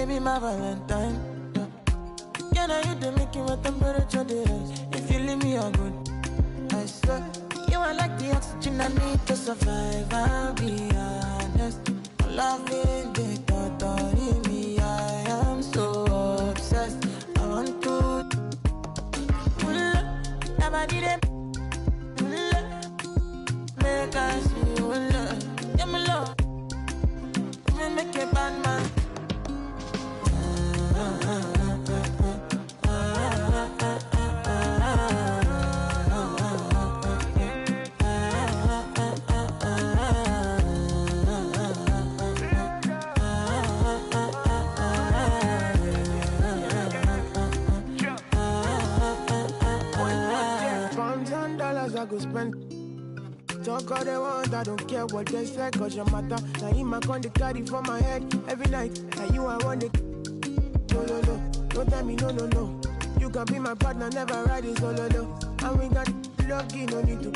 baby, my Valentine. Can I you to make you a temperature rise? If you leave me, I'm good. I swear, you are like the oxygen I need to survive. I'll be honest. Loving the thought of me, I am so obsessed. I want to never did it. Make us see love. Yeah, my love. Make a bad man. $1,000 I go spend. Talk all they want, I don't care what they say, cause your matter. Now in my con, they carry for my head every night. Now you I want it. No, no, no, don't tell me no, no, no. You can be my partner, never ride it solo, no. And we got lucky, no need to.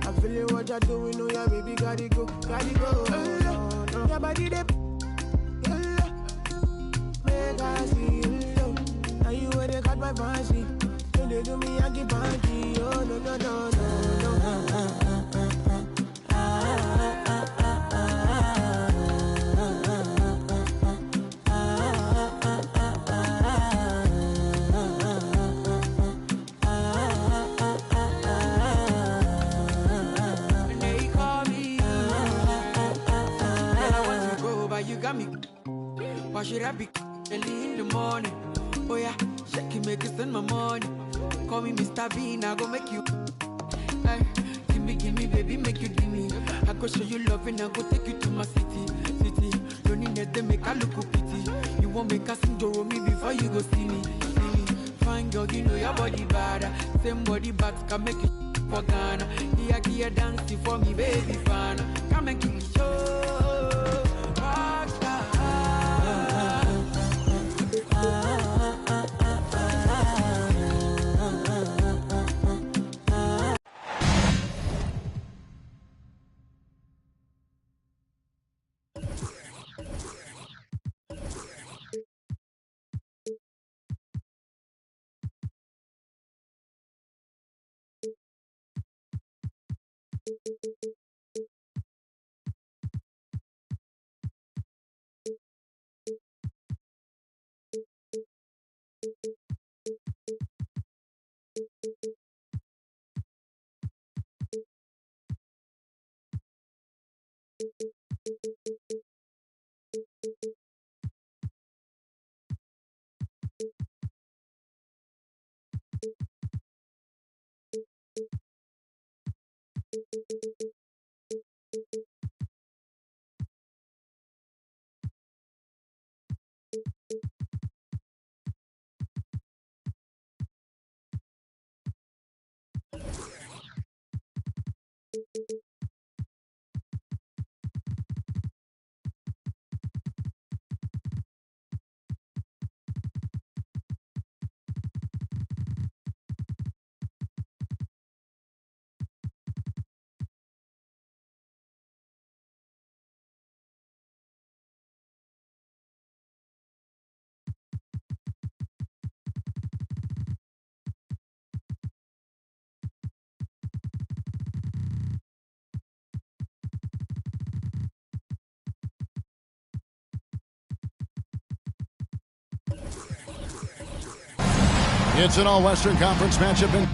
I feel it, what you're doing, oh yeah, baby, gotta go, gotta go. No. Your body, they make I see you. Now you where they got my fancy. When they do me, I keep panty. Oh, no, no, no, no, no. Why should I be early in the morning? Oh yeah, shake it, make it spend my money. Call me Mr. Bean, I go make you. Ay, give me, baby, make you give me. I go show you love and I go take you to my city. Don't need that, make I look pity. You won't make us enjoy me before you go see me. Fine girl, you know your body bad. Same body bags can make you for Ghana. Here, dancing for me, baby, fan. Come and give me show. It's an All-Western Conference matchup in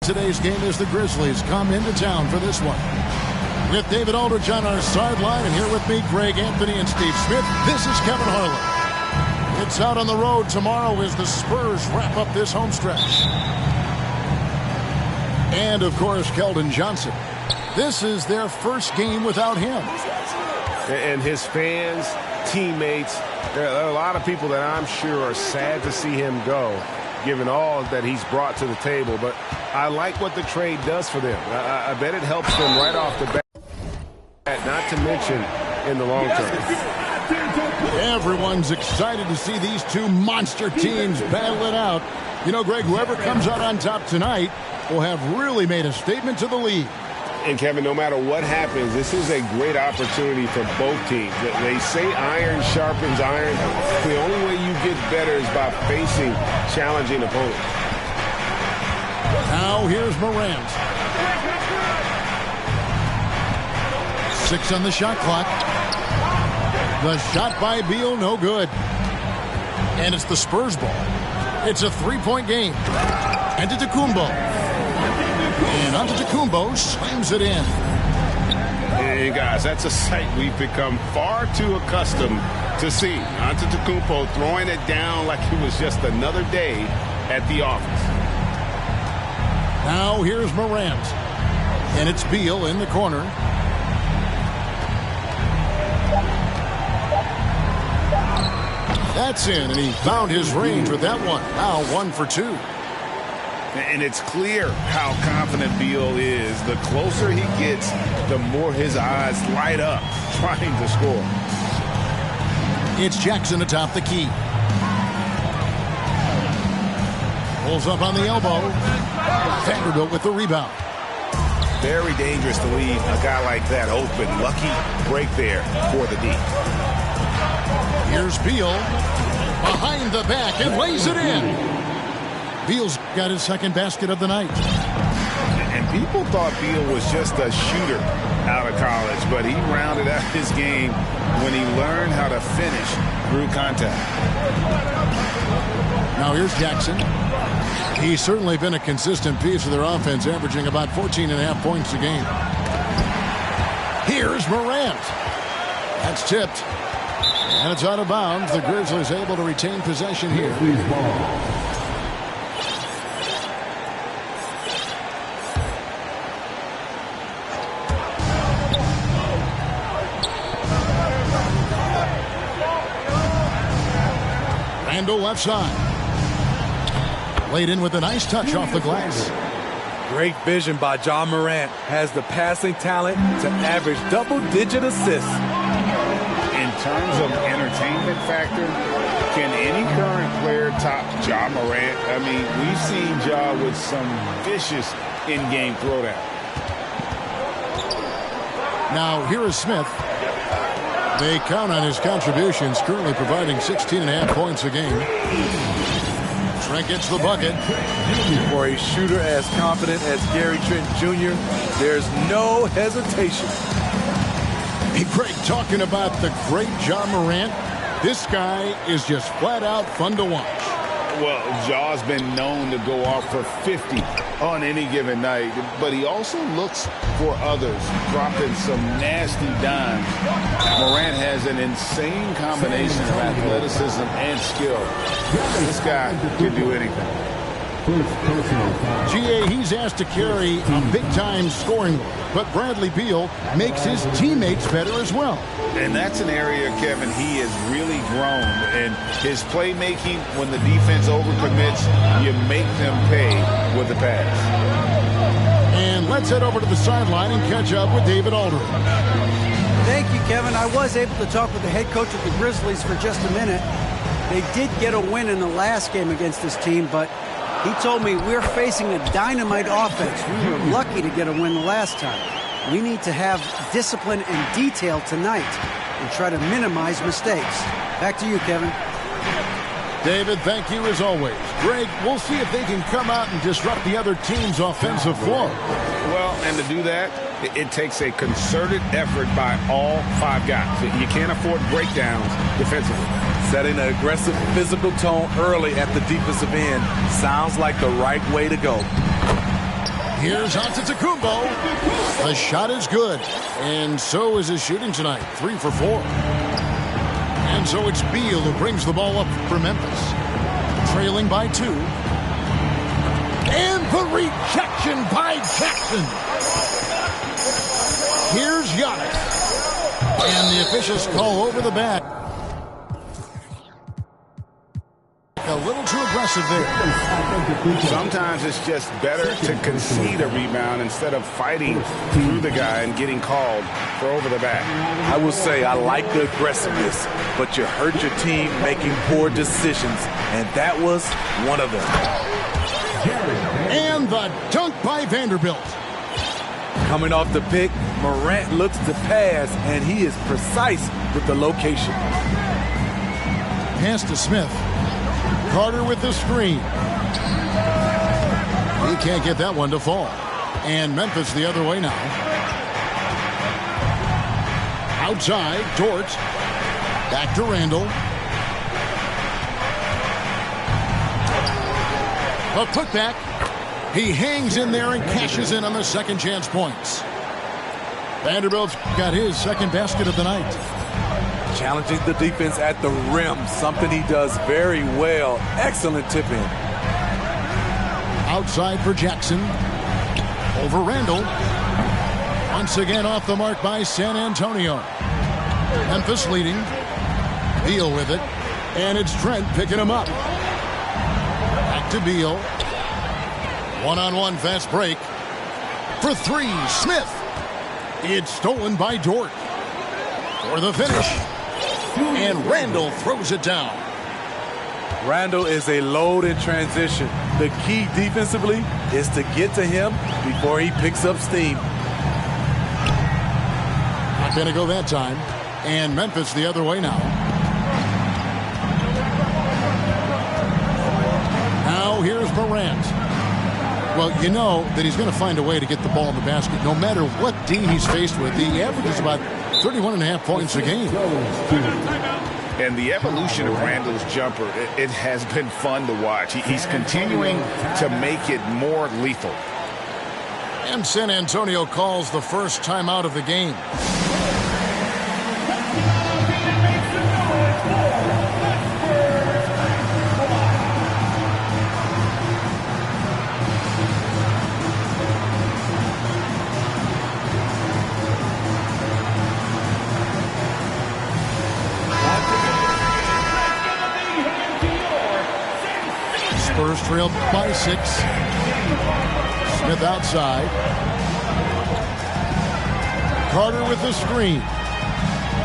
today's game as the Grizzlies come into town for this one. With David Aldridge on our sideline, and here with me, Greg Anthony and Steve Smith, this is Kevin Harlan. It's out on the road tomorrow as the Spurs wrap up this homestretch. And, of course, Keldon Johnson. This is their first game without him. And his fans, teammates, there are a lot of people that I'm sure are sad to see him go, given all that he's brought to the table. But I like what the trade does for them. I bet it helps them right off the bat, not to mention in the long term. Everyone's excited to see these two monster teams battle it out. You know, Greg, whoever comes out on top tonight will have really made a statement to the league. And, Kevin, no matter what happens, this is a great opportunity for both teams. They say iron sharpens iron. The only way you get better is by facing challenging opponents. Now here's Morant. 6 on the shot clock. The shot by Beal, no good. And it's the Spurs ball. It's a 3-point game. Antetokounmpo. And Antetokounmpo slams it in. Hey, guys, that's a sight we've become far too accustomed to seeing. Antetokounmpo throwing it down like it was just another day at the office. Now here's Morant. And it's Beal in the corner. That's in, and he found his range with that one. Now 1 for 2. And it's clear how confident Beal is. The closer he gets, the more his eyes light up trying to score. It's Jackson atop the key. Pulls up on the elbow. Vanderbilt with the rebound. Very dangerous to leave a guy like that open. Lucky break there for the D. Here's Beal. Behind the back and lays it in. Beal's got his second basket of the night. And people thought Beal was just a shooter out of college, but he rounded out his game when he learned how to finish through contact. Now here's Jackson. He's certainly been a consistent piece of their offense, averaging about 14.5 points a game. Here's Morant. That's tipped. And it's out of bounds. The Grizzlies able to retain possession here. Randall left side. Laid in with a nice touch off the glass. Great vision by John Morant. Has the passing talent to average double-digit assists. In terms of entertainment factor, can any current player top Ja Morant? I mean, we've seen Ja with some vicious in-game throwdown. Now here is Smith. They count on his contributions, currently providing 16.5 points a game. Trent gets the bucket. For a shooter as confident as Gary Trent Jr., there's no hesitation. Hey, Greg, talking about the great Ja Morant, this guy is just flat out fun to watch. Well, Ja's been known to go off for 50 on any given night, but he also looks for others, dropping some nasty dimes. Morant has an insane combination of athleticism and skill. This guy can do anything. GA, he's asked to carry a big-time scoring load, but Bradley Beal makes his teammates better as well. And that's an area, Kevin, he has really grown. And his playmaking, when the defense overcommits, you make them pay with the pass. And let's head over to the sideline and catch up with David Aldridge. Thank you, Kevin. I was able to talk with the head coach of the Grizzlies for just a minute. They did get a win in the last game against this team, but he told me we're facing a dynamite offense. We were lucky to get a win the last time. We need to have discipline and detail tonight and try to minimize mistakes. Back to you, Kevin. David, thank you as always. Greg, we'll see if they can come out and disrupt the other team's offensive flow. Well, and to do that, it takes a concerted effort by all 5 guys. You can't afford breakdowns defensively. Setting an aggressive physical tone early at the defensive end sounds like the right way to go. Here's Antetokounmpo. The shot is good, and so is his shooting tonight, 3 for 4. And so it's Beal who brings the ball up for Memphis. Trailing by 2. And the rejection by Jackson. Here's Giannis. And the officials call over the bat. A little too aggressive there. Sometimes it's just better to concede a rebound instead of fighting through the guy and getting called for over the back. I will say I like the aggressiveness, but you hurt your team making poor decisions, and that was one of them. And the dunk by Vanderbilt. Coming off the pick, Morant looks to pass, and he is precise with the location. Pass to Smith. Carter with the screen. He can't get that one to fall. And Memphis the other way now. Outside, Dort. Back to Randall. A putback. He hangs in there and cashes in on the second chance points. Vanderbilt's got his second basket of the night. Challenging the defense at the rim, something he does very well. Excellent tip-in. Outside for Jackson. Over Randall. Once again off the mark by San Antonio. Memphis leading. Beal with it. And it's Trent picking him up. Back to Beal. One-on-one fast break. For 3, Smith. It's stolen by Dort. For the finish. And Randall throws it down. Randall is a load in transition. The key defensively is to get to him before he picks up steam. Not going to go that time. And Memphis the other way now. Now here's Morant. Well, you know that he's going to find a way to get the ball in the basket no matter what team he's faced with. He averages about 31.5 points a game. And the evolution of Randall's jumper, it has been fun to watch. He's continuing to make it more lethal. And San Antonio calls the first timeout of the game. Spurs trailed by 6. Smith outside. Carter with the screen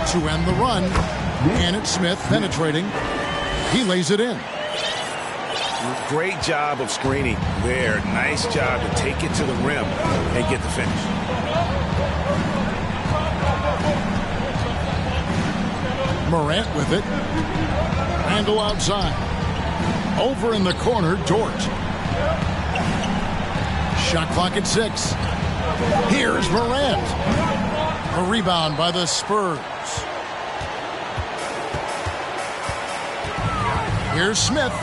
to end the run. And it's Smith penetrating. He lays it in. Great job of screening there. Nice job to take it to the rim and get the finish. Morant with it. Randall outside. Over in the corner, Dort. Shot clock at 6. Here's Morant. A rebound by the Spurs. Here's Smith.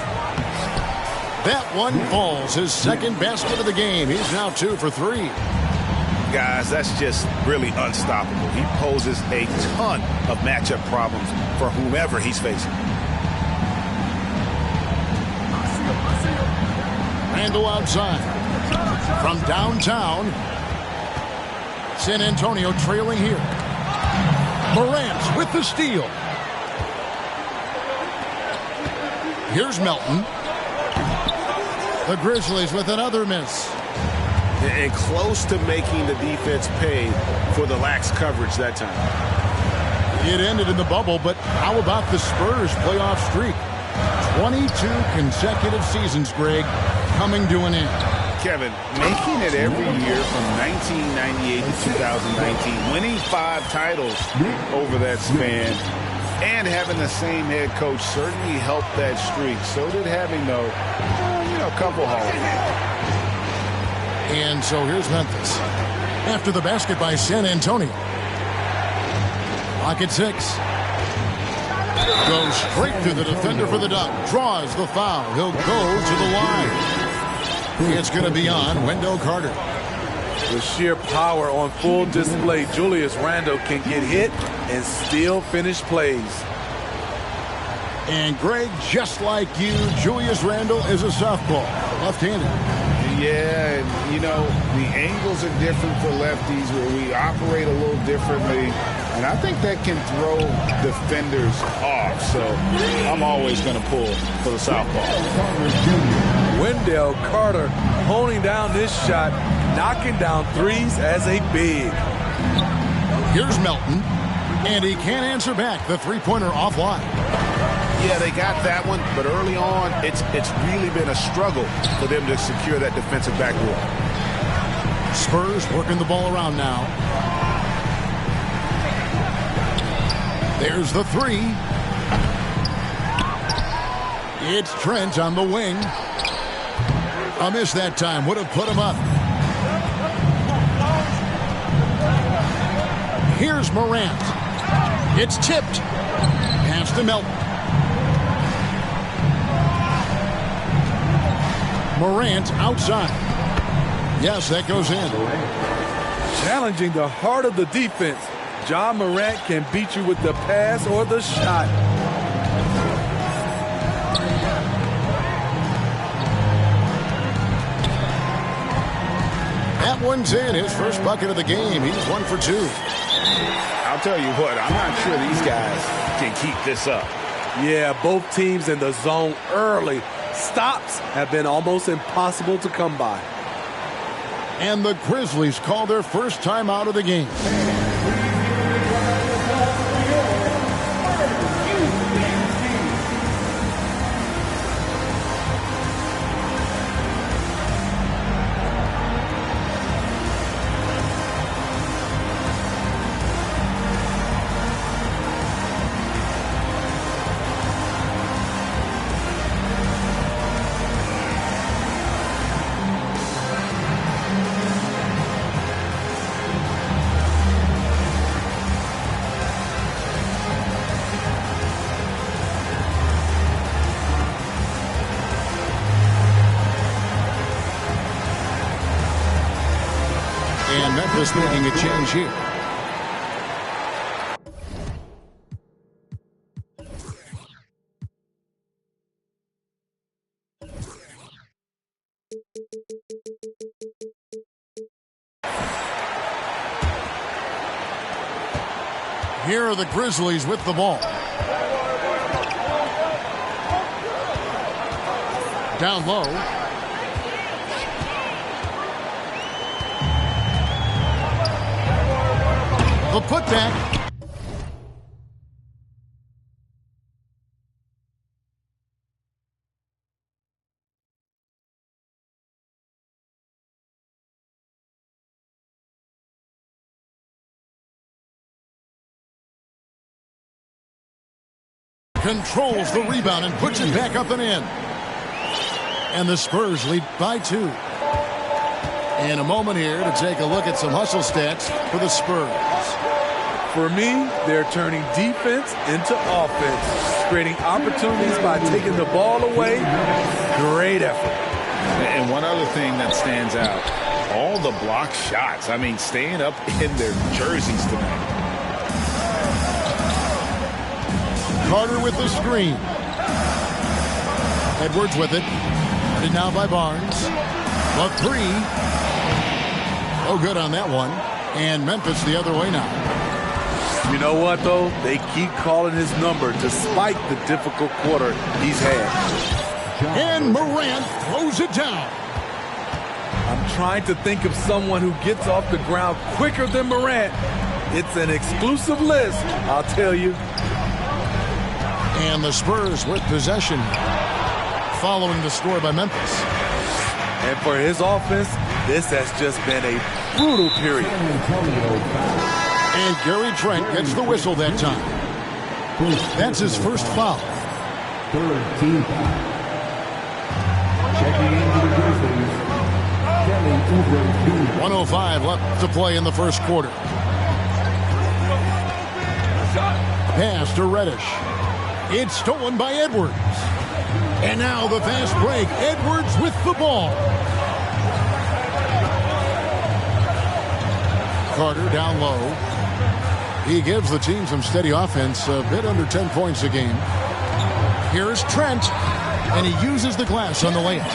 That one falls. His second basket of the game. He's now 2 for 3. Guys, that's just really unstoppable. He poses a ton of matchup problems for whomever he's facing. Randall outside. From downtown. San Antonio trailing here. Morant with the steal. Here's Melton. The Grizzlies with another miss. And close to making the defense pay for the lax coverage that time. It ended in the bubble, but how about the Spurs playoff streak? 22 consecutive seasons, Greg, coming to an end. Kevin, making it every year from 1998 to 2019, winning 5 titles over that span, and having the same head coach certainly helped that streak. So did having, though, a couple Hall of Fame. And so here's Memphis. After the basket by San Antonio. Clock at 6. Goes straight through the defender for the dunk. Draws the foul. He'll go to the line. It's going to be on Wendell Carter. With sheer power on full display, Julius Randle can get hit and still finish plays. And Greg, just like you, Julius Randle is a southpaw, left-handed. Yeah, and you know, the angles are different for lefties where we operate a little differently. And I think that can throw defenders off. So I'm always going to pull for the southpaw. Wendell Carter honing down this shot, knocking down threes as a big. Here's Melton, and he can't answer back. The three-pointer offline. Yeah, they got that one, but early on, it's really been a struggle for them to secure that defensive backboard. Spurs working the ball around now. There's the three. It's Trent on the wing. A miss that time would have put him up. Here's Morant. It's tipped. Pass to Melton. Morant outside. Yes, that goes in. Challenging the heart of the defense. Ja Morant can beat you with the pass or the shot. That one's in. His first bucket of the game. He's 1 for 2. I'll tell you what, I'm not sure these guys can keep this up. Yeah, both teams in the zone early. Stops have been almost impossible to come by. And the Grizzlies call their first time out of the game. And Memphis making a change here. Here are the Grizzlies with the ball. Down low. The putback. Controls the rebound and puts it back up and in. And the Spurs lead by 2. In a moment here to take a look at some hustle stats for the Spurs. For me, they're turning defense into offense, creating opportunities by taking the ball away. Great effort. And one other thing that stands out, all the block shots. I mean, staying up in their jerseys tonight. Carter with the screen. Edwards with it. And now by Barnes. A three. Oh, good on that one. And Memphis the other way now. You know what, though? They keep calling his number despite the difficult quarter he's had. And Morant throws it down. I'm trying to think of someone who gets off the ground quicker than Morant. It's an exclusive list, I'll tell you. And the Spurs with possession following the score by Memphis. And for his offense, this has just been a brutal period. And Gary Trent gets the whistle that time. That's his first foul. Third team foul. Checking into the Grizzlies, Kelly Oubre. 1:05 left to play in the first quarter. Pass to Reddish. It's stolen by Edwards. And now the fast break. Edwards with the ball. Carter down low. He gives the team some steady offense, a bit under 10 points a game. Here's Trent, and he uses the glass on the layup.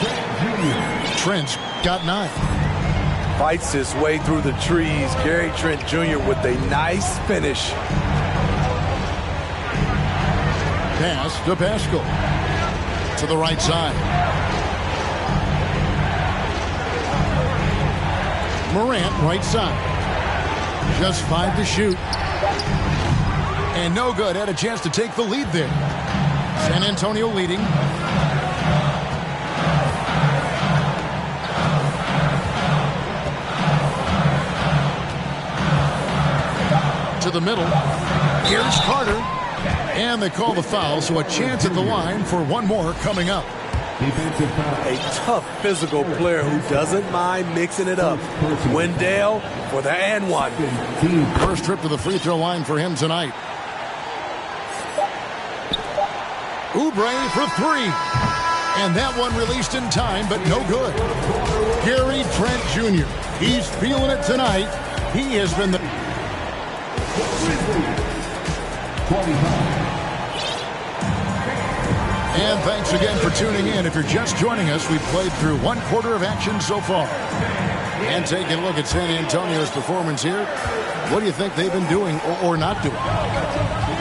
Trent's got 9. Fights his way through the trees. Gary Trent Jr. with a nice finish. Pass to Pascal. To the right side. Morant, right side. Just 5 to shoot. And no good. Had a chance to take the lead there. San Antonio leading. To the middle. Here's Carter. And they call the foul, so a chance at the line for one more coming up. A tough physical player who doesn't mind mixing it up. Wendell for the and one. First trip to the free throw line for him tonight. Oubre for 3. And that one released in time, but no good. Gary Trent Jr. He's feeling it tonight. He has been the... And thanks again for tuning in. If you're just joining us, we've played through 1/4 of action so far. And taking a look at San Antonio's performance here, what do you think they've been doing or not doing?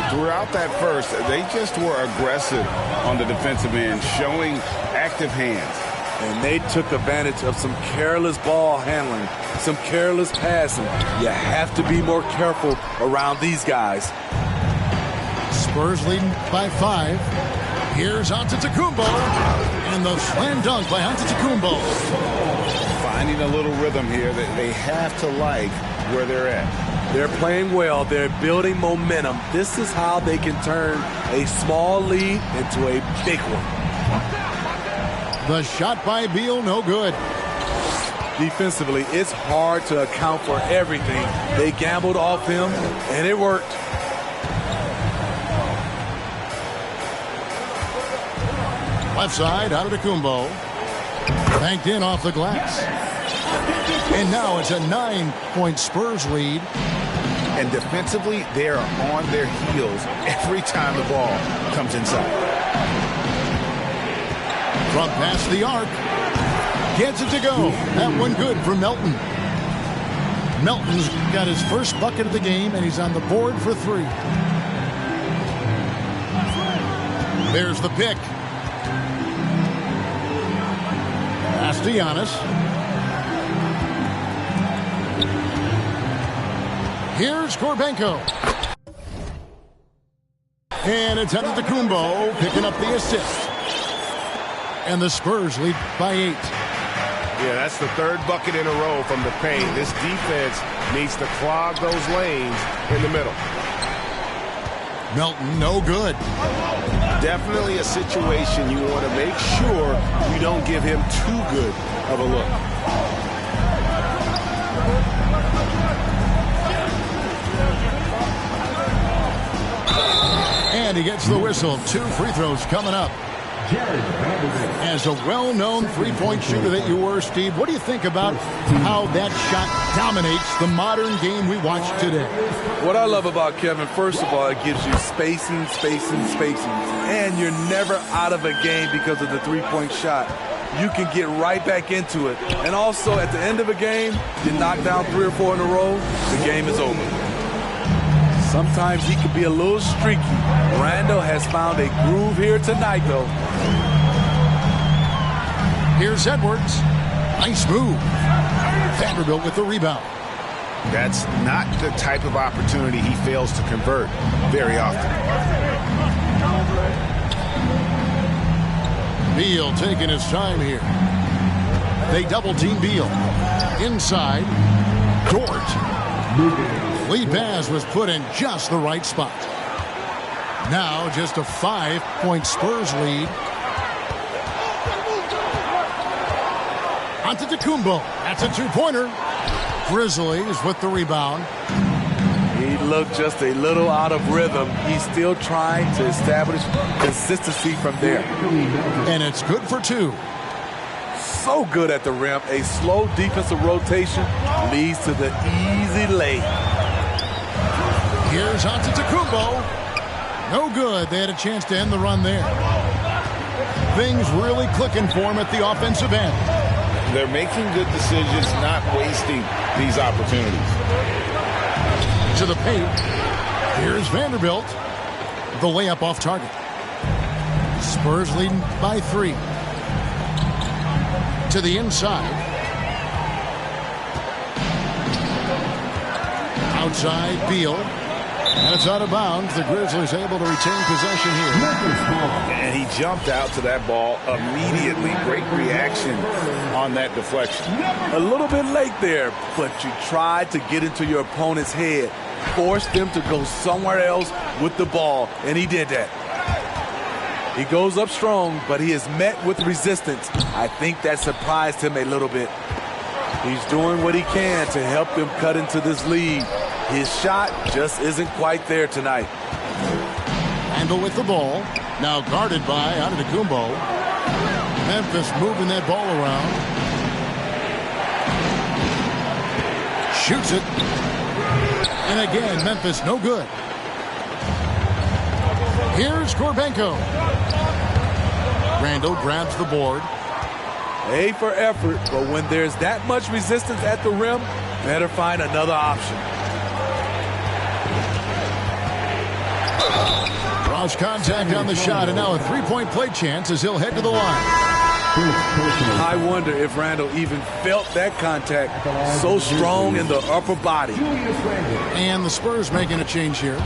Throughout that first, they just were aggressive on the defensive end, showing active hands. And they took advantage of some careless ball handling, some careless passing. You have to be more careful around these guys. Spurs leading by 5. Here's Antetokounmpo. And the slam dunk by Antetokounmpo. Finding a little rhythm here that they have to like where they're at. They're playing well. They're building momentum. This is how they can turn a small lead into a big one. The shot by Beal, no good. Defensively, it's hard to account for everything. They gambled off him, and it worked. Left side, Antetokounmpo. Banked in off the glass. And now it's a 9-point Spurs lead. And defensively, they are on their heels every time the ball comes inside. From past the arc. Gets it to go. That one good for Melton. Melton's got his first bucket of the game, and he's on the board for 3. There's the pick. Pass to Giannis. Here's Korbenko. And it's Antetokounmpo picking up the assist. And the Spurs lead by 8. Yeah, that's the 3rd bucket in a row from the paint. This defense needs to clog those lanes in the middle. Melton, no good. Definitely a situation you want to make sure you don't give him too good of a look. And he gets the whistle. 2 free throws coming up. As a well-known three-point shooter that you were, Steve, what do you think about how that shot dominates the modern game we watch today? What I love about Kevin, first of all, it gives you spacing. And you're never out of a game because of the three-point shot. You can get right back into it. And also, at the end of a game, you knock down 3 or 4 in a row, the game is over. Sometimes he can be a little streaky. Randall has found a groove here tonight, though. Here's Edwards. Nice move. Vanderbilt with the rebound. That's not the type of opportunity he fails to convert very often. Beal taking his time here. They double-team Beal. Inside, Dort. Lead pass was put in just the right spot. Now just a 5-point Spurs lead. Antetokounmpo. That's a 2-pointer. Grizzlies with the rebound. He looked just a little out of rhythm. He's still trying to establish consistency from there. And it's good for 2. So good at the rim. A slow defensive rotation leads to the easy lay. Here's Antetokounmpo. No good. They had a chance to end the run there. Things really clicking for him at the offensive end. They're making good decisions, not wasting these opportunities. To the paint. Here's Vanderbilt. The layup off target. Spurs leading by 3. To the inside. Outside, Beal. And it's out of bounds. The Grizzlies able to retain possession here. And he jumped out to that ball immediately. Great reaction on that deflection. A little bit late there, but you tried to get into your opponent's head. Force them to go somewhere else with the ball, and he did that. He goes up strong, but he is met with resistance. I think that surprised him a little bit. He's doing what he can to help them cut into this lead. His shot just isn't quite there tonight. Handle with the ball. Now guarded by Antetokounmpo. Memphis moving that ball around. Shoots it. And again, Memphis no good. Here's Korbenko. Randall grabs the board. A for effort, but when there's that much resistance at the rim, better find another option. Draws contact on the shot, and now a three-point play chance as he'll head to the line. I wonder if Randall even felt that contact. So strong in the upper body. And the Spurs making a change here.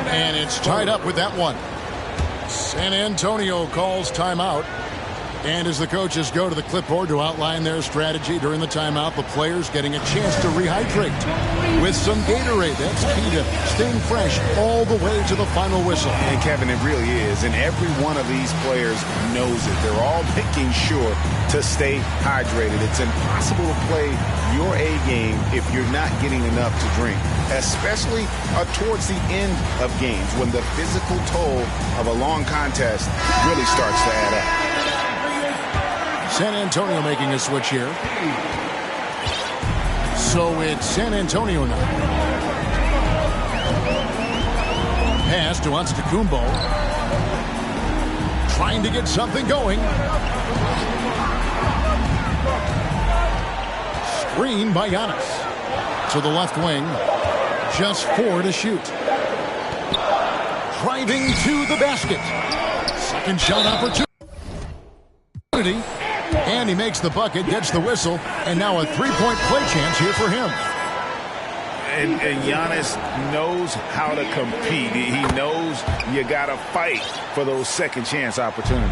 And it's tied up with that one. San Antonio calls timeout. And as the coaches go to the clipboard to outline their strategy during the timeout, the players getting a chance to rehydrate with some Gatorade. That's key to staying fresh all the way to the final whistle. And Kevin, it really is. And every one of these players knows it. They're all making sure to stay hydrated. It's impossible to play your A game if you're not getting enough to drink, especially towards the end of games when the physical toll of a long contest really starts to add up. San Antonio making a switch here. So it's San Antonio now. Pass to Antetokounmpo. Trying to get something going. Screen by Giannis. To the left wing. Just 4 to shoot. Driving to the basket. Second shot opportunity. And he makes the bucket, gets the whistle, and now a three-point play chance here for him. And Giannis knows how to compete. He knows you got to fight for those second chance opportunities.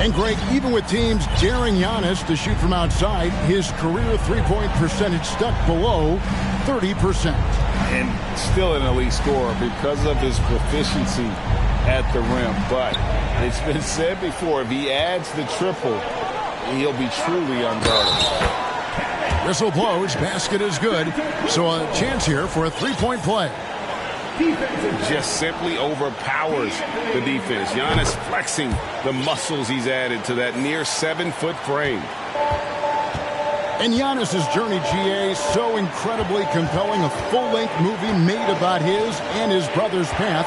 And Greg, even with teams daring Giannis to shoot from outside, his career three-point percentage stuck below 30%. And still an elite scorer because of his proficiency at the rim. But it's been said before, if he adds the triple, he'll be truly unguardable. Whistle blows, basket is good. So a chance here for a three-point play. Just simply overpowers the defense. Giannis flexing the muscles he's added to that near 7-foot frame. And Giannis's journey, GA, so incredibly compelling. A full-length movie made about his and his brother's path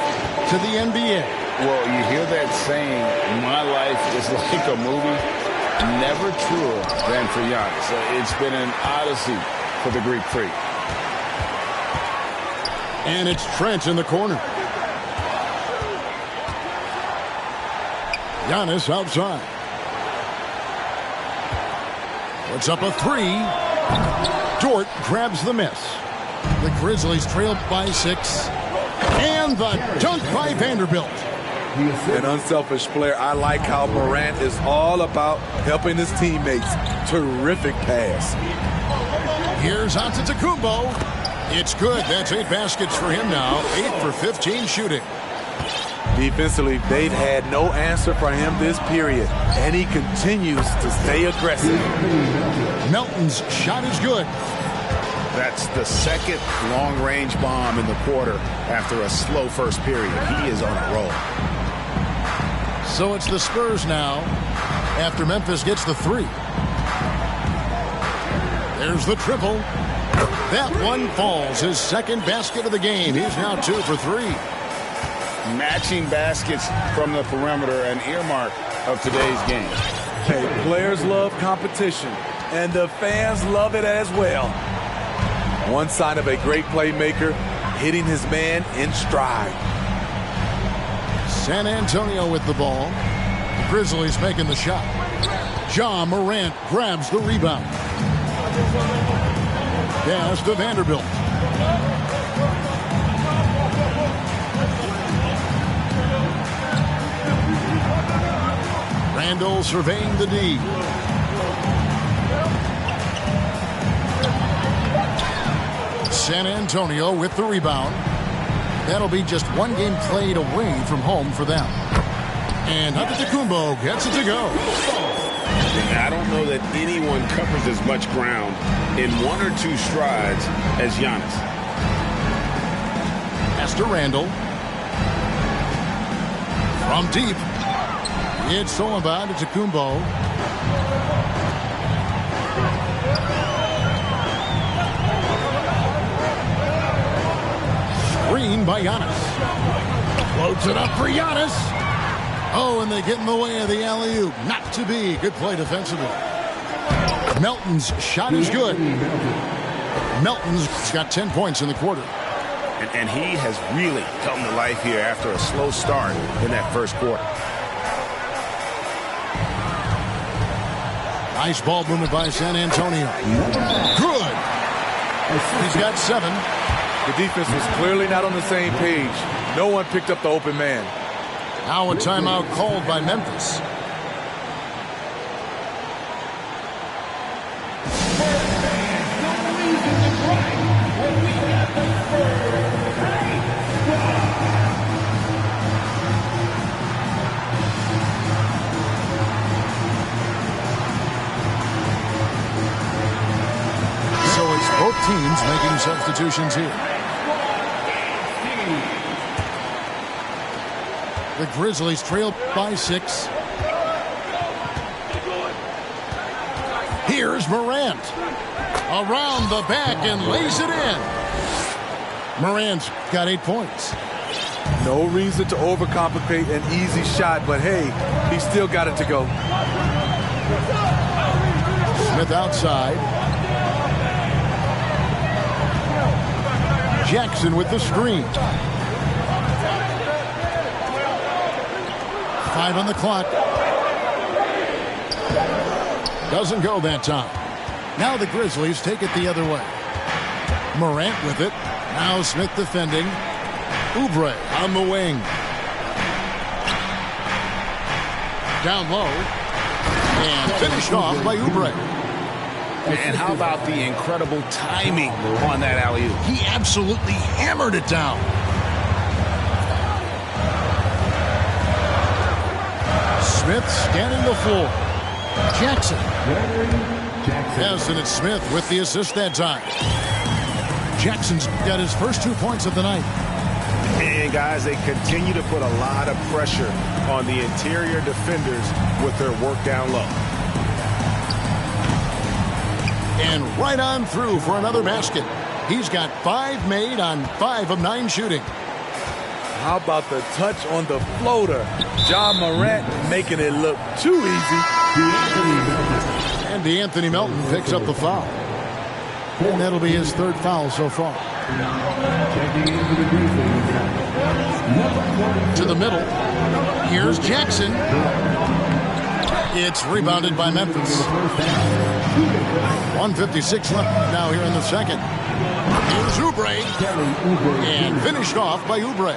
to the NBA. Well, you hear that saying, my life is like a movie. Never truer than for Giannis. It's been an odyssey for the Greek freak. And it's Trent in the corner. Giannis outside. Puts up a 3. Dort grabs the miss. The Grizzlies trail by 6. And the dunk by Vanderbilt. An unselfish player. I like how Morant is all about helping his teammates. Terrific pass. Here's Antetokounmpo. It's good. That's 8 baskets for him now. 8 for 15 shooting. Defensively, they've had no answer for him this period, and he continues to stay aggressive. Melton's shot is good. That's the second long-range bomb in the quarter after a slow first period. He is on a roll. So it's the Spurs now after Memphis gets the 3. There's the triple. That one falls. His second basket of the game. He's now 2 for 3. matching baskets from the perimeter, an earmark of today's game. Hey, players love competition, and the fans love it as well. One sign of a great playmaker, hitting his man in stride. San Antonio with the ball. The Grizzlies making the shot. Ja Morant grabs the rebound. Pass to Vanderbilt. Randall surveying the D. San Antonio with the rebound. That'll be just one game played away from home for them. And Antetokounmpo gets it to go. I don't know that anyone covers as much ground in one or two strides as Giannis. Pass to Randall. From deep. It's Solomon to Antetokounmpo. Screen by Giannis. Floats it up for Giannis. Oh, and they get in the way of the alley-oop. Not to be. Good play defensively. Melton's shot is good. Melton's got 10 points in the quarter. And he has really come to life here after a slow start in that first quarter. Nice ball movement by San Antonio. Good. He's got 7. The defense was clearly not on the same page. No one picked up the open man. Now a timeout called by Memphis. So it's both teams making substitutions here. The Grizzlies trail by 6. Here's Morant. Around the back and lays it in. Morant's got 8 points. No reason to overcomplicate an easy shot, but hey, he still got it to go. Smith outside. Jackson with the screen. 5 on the clock. Doesn't go that time. Now the Grizzlies take it the other way. Morant with it. Now Smith defending. Oubre on the wing. Down low. And finished off by Oubre. And how about the incredible timing on that alley-oop? He absolutely hammered it down. Smith scanning the floor. Jackson. Yes, and it's Smith with the assist that time. Jackson's got his first 2 points of the night. And guys, they continue to put a lot of pressure on the interior defenders with their work down low. And right on through for another basket. He's got 5 made on 5 of 9 shooting. How about the touch on the floater? Ja Morant making it look too easy. And DeAnthony Melton picks up the foul. And that'll be his 3rd foul so far. To the middle. Here's Jackson. It's rebounded by Memphis. 1:56 left now here in the second. Here's Oubre. And finished off by Oubre.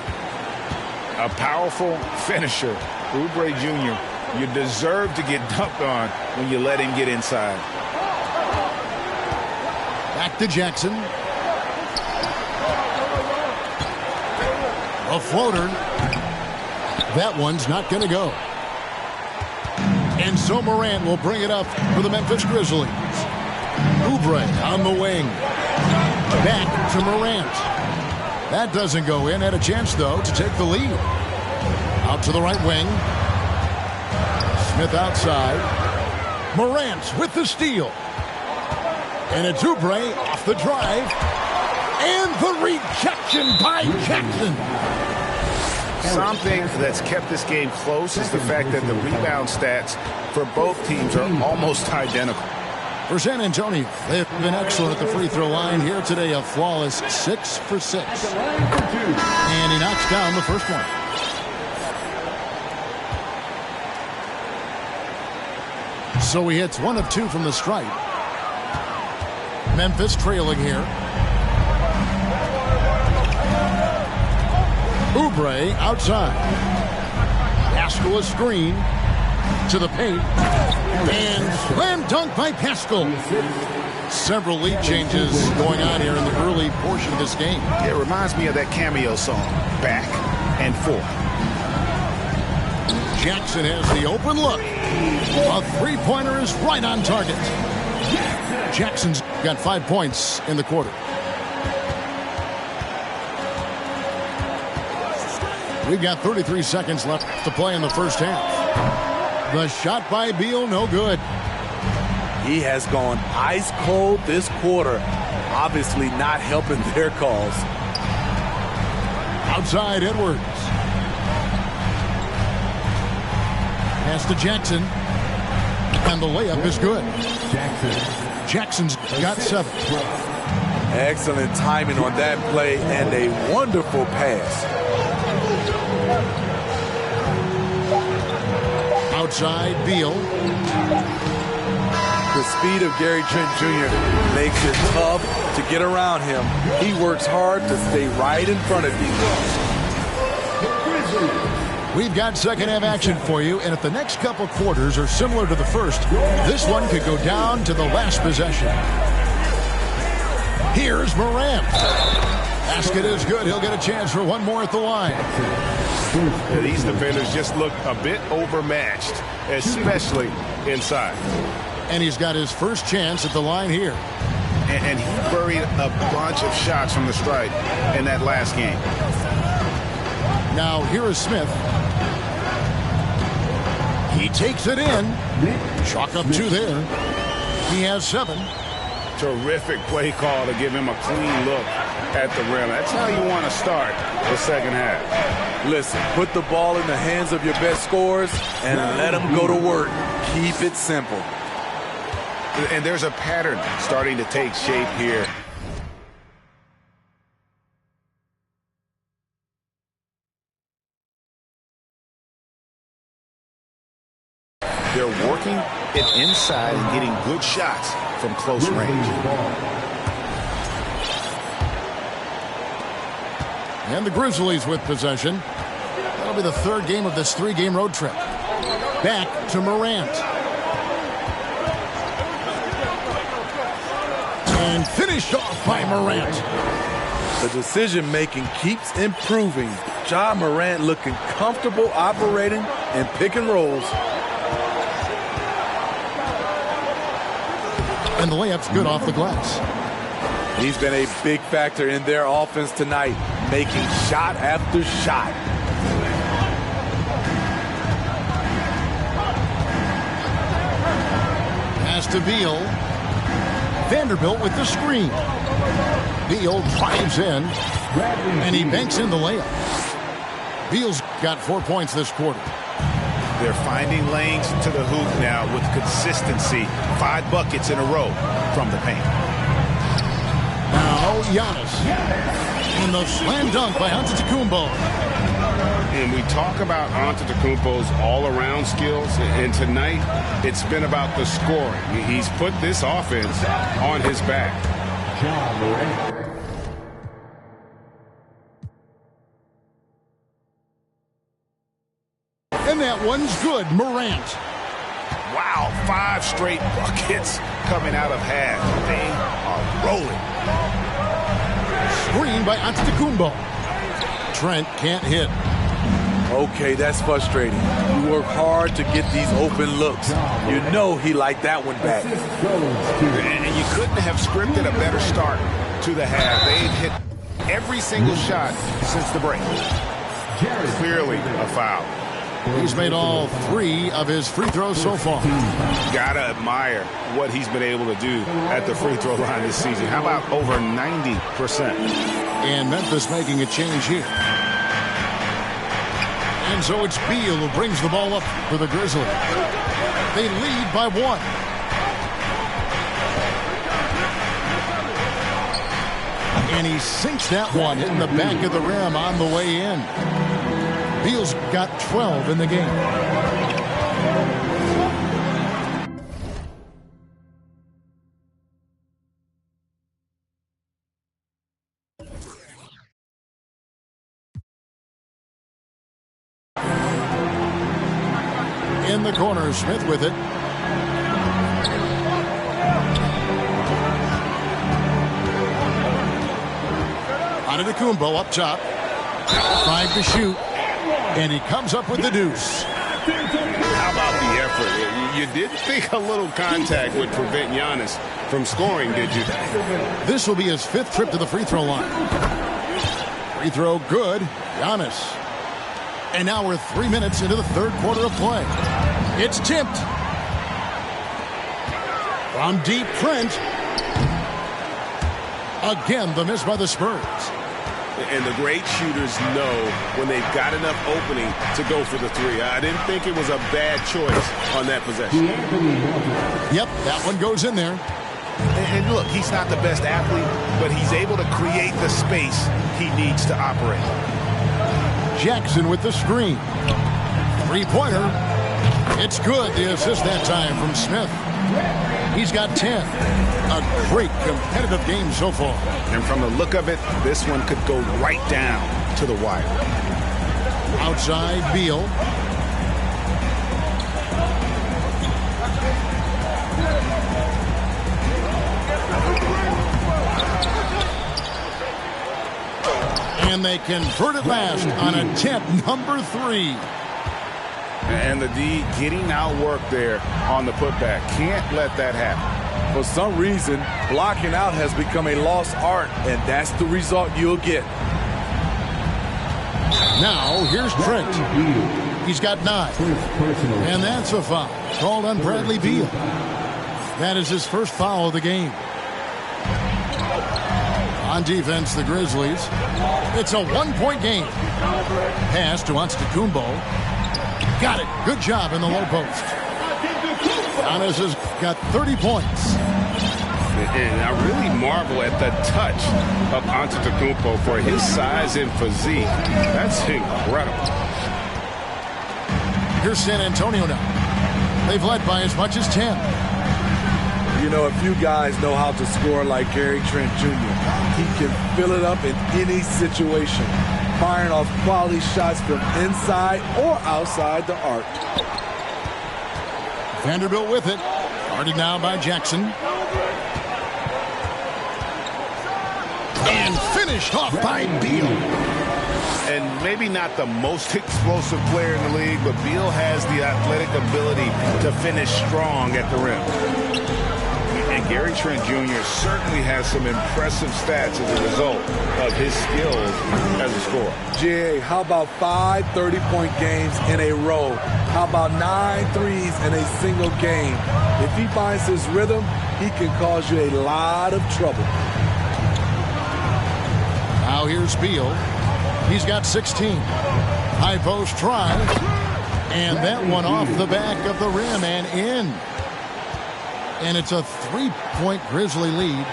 A powerful finisher. Oubre Jr., you deserve to get dunked on when you let him get inside. Back to Jackson. A floater. That one's not going to go. And so Morant will bring it up for the Memphis Grizzlies. Oubre on the wing. Back to Morant. That doesn't go in. Had a chance, though, to take the lead. Out to the right wing. Smith outside. Morant with the steal. And it's Oubre off the drive. And the rejection by Jackson. Something that's kept this game close is the fact that the rebound stats for both teams are almost identical. For San Antonio, they've been excellent at the free throw line here today, a flawless 6 for 6. And he knocks down the first one. So he hits 1 of 2 from the stripe. Memphis trailing here. Oubre outside. Pascal a screen to the paint. And slam dunk by Pascal. Several lead changes going on here in the early portion of this game. It reminds me of that cameo song, Back and Forth. Jackson has the open look. A three-pointer is right on target. Jackson's got 5 points in the quarter. We've got 33 seconds left to play in the first half. The shot by Beal, no good. He has gone ice cold this quarter. Obviously not helping their cause. Outside Edwards. Pass to Jackson. And the layup is good. Jackson's got 7. Excellent timing on that play and a wonderful pass. Outside Beal. The speed of Gary Trent Jr. makes it tough to get around him. He works hard to stay right in front of you. We've got second half action for you, and if the next couple quarters are similar to the first, this one could go down to the last possession. Here's Morant. Basket is good. He'll get a chance for one more at the line. Yeah, these defenders just look a bit overmatched, especially inside. And he's got his first chance at the line here. And he buried a bunch of shots from the stripe in that last game. Now here is Smith. He takes it in. Chalk up 2 there. He has 7. Terrific play call to give him a clean look at the rim. That's how you want to start the second half. Listen, put the ball in the hands of your best scorers and let them go to work. Keep it simple. And there's a pattern starting to take shape here. They're working it inside and getting good shots from close range. And the Grizzlies with possession. That'll be the third game of this 3-game road trip. Back to Morant. And finished off by Morant. The decision-making keeps improving. Ja Morant looking comfortable operating in pick and rolls. And the layup's good off the glass. He's been a big factor in their offense tonight, making shot after shot. Pass to Beal. Vanderbilt with the screen. Beal drives in, and he banks in the layup. Beal's got 4 points this quarter. They're finding lanes to the hoop now with consistency. 5 buckets in a row from the paint. Now Giannis. And the slam dunk by Antetokounmpo. And we talk about Antetokounmpo's all-around skills, and tonight it's been about the scoring. He's put this offense on his back. And that one's good. Morant. Wow, 5 straight buckets coming out of half. They are rolling. Screen by Antetokounmpo. Trent can't hit. Okay, that's frustrating. You work hard to get these open looks. You know he liked that one back. And you couldn't have scripted a better start to the half. They've hit every single shot since the break. Clearly a foul. He's made all 3 of his free throws so far. Gotta admire what he's been able to do at the free throw line this season. How about over 90%? And Memphis making a change here. And so it's Beal who brings the ball up for the Grizzlies. They lead by 1. And he sinks that one in the back of the rim on the way in. Beal's got 12 in the game. In the corner, Smith with it. Antetokounmpo up top. 5 to shoot. And he comes up with the deuce. How about the effort? You didn't think a little contact would prevent Giannis from scoring, did you? This will be his 5th trip to the free throw line. Free throw good. Giannis. And now we're 3 minutes into the 3rd quarter of play. It's tipped. From deep, Trent. Again, the miss by the Spurs. And the great shooters know when they've got enough opening to go for the 3. I didn't think it was a bad choice on that possession. Yep, that one goes in there. And look, he's not the best athlete, but he's able to create the space he needs to operate. Jackson with the screen. 3-pointer. It's good. The assist that time from Smith. He's got 10. A great competitive game so far. And from the look of it, this one could go right down to the wire. Outside, Beal. And they convert it last on attempt number 3. And the D getting outworked there on the putback. Can't let that happen. For some reason, blocking out has become a lost art, and that's the result you'll get. Now, here's Trent. He's got 9. And that's a foul called on Bradley Beal. That is his first foul of the game. On defense, the Grizzlies. It's a 1-point game. Pass to Antetokounmpo. Got it. Good job in the low post. Giannis has got 30 points. And I really marvel at the touch of Antetokounmpo for his size and physique. That's incredible. Here's San Antonio now. They've led by as much as 10. You know, if you guys know how to score like Gary Trent Jr., he can fill it up in any situation, firing off quality shots from inside or outside the arc. Vanderbilt with it. Guarded now by Jackson. And finished off by Beal. And maybe not the most explosive player in the league, but Beal has the athletic ability to finish strong at the rim. And Gary Trent Jr. certainly has some impressive stats as a result of his skills as a scorer. Jay, how about 5 30-point games in a row? How about 9 threes in a single game? If he finds his rhythm, he can cause you a lot of trouble. Now here's Beal. He's got 16. High post try. And that one off the back of the rim and in. And it's a 3-point Grizzly lead.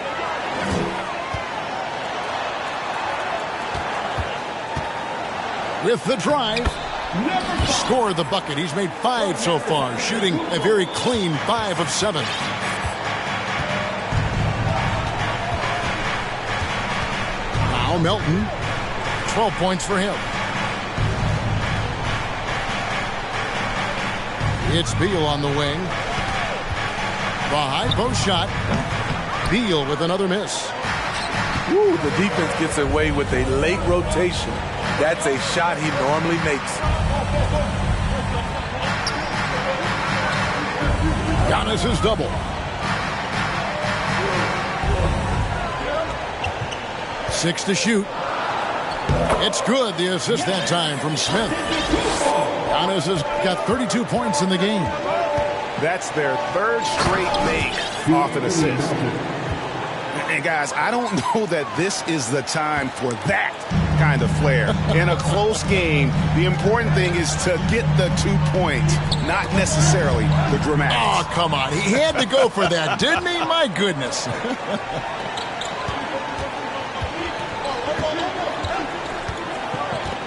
With the drive. Scored the bucket. He's made 5 so far, shooting a very clean 5 of 7. Now Melton. 12 points for him. It's Beal on the wing. The high post shot. Beal with another miss. Woo, the defense gets away with a late rotation. That's a shot he normally makes. Giannis is double. Six to shoot. It's good. The assist that time from Smith. Giannis has got 32 points in the game. That's their 3rd straight make off an assist. And guys, I don't know that this is the time for that. kind of flair. In a close game, the important thing is to get the 2 points, not necessarily the dramatics. Oh, come on. He had to go for that, didn't he? My goodness.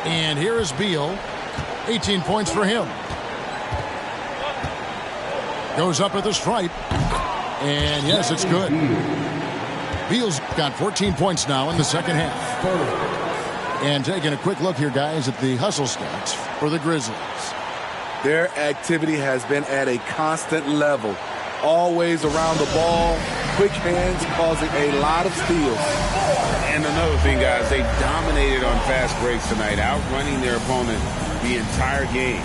And here is Beal. 18 points for him. Goes up at the stripe. And yes, it's good. Beal's got 14 points now in the second half. And taking a quick look here, guys, at the hustle stats for the Grizzlies. Their activity has been at a constant level. Always around the ball. Quick hands causing a lot of steals. And another thing, guys, they dominated on fast breaks tonight, outrunning their opponent the entire game.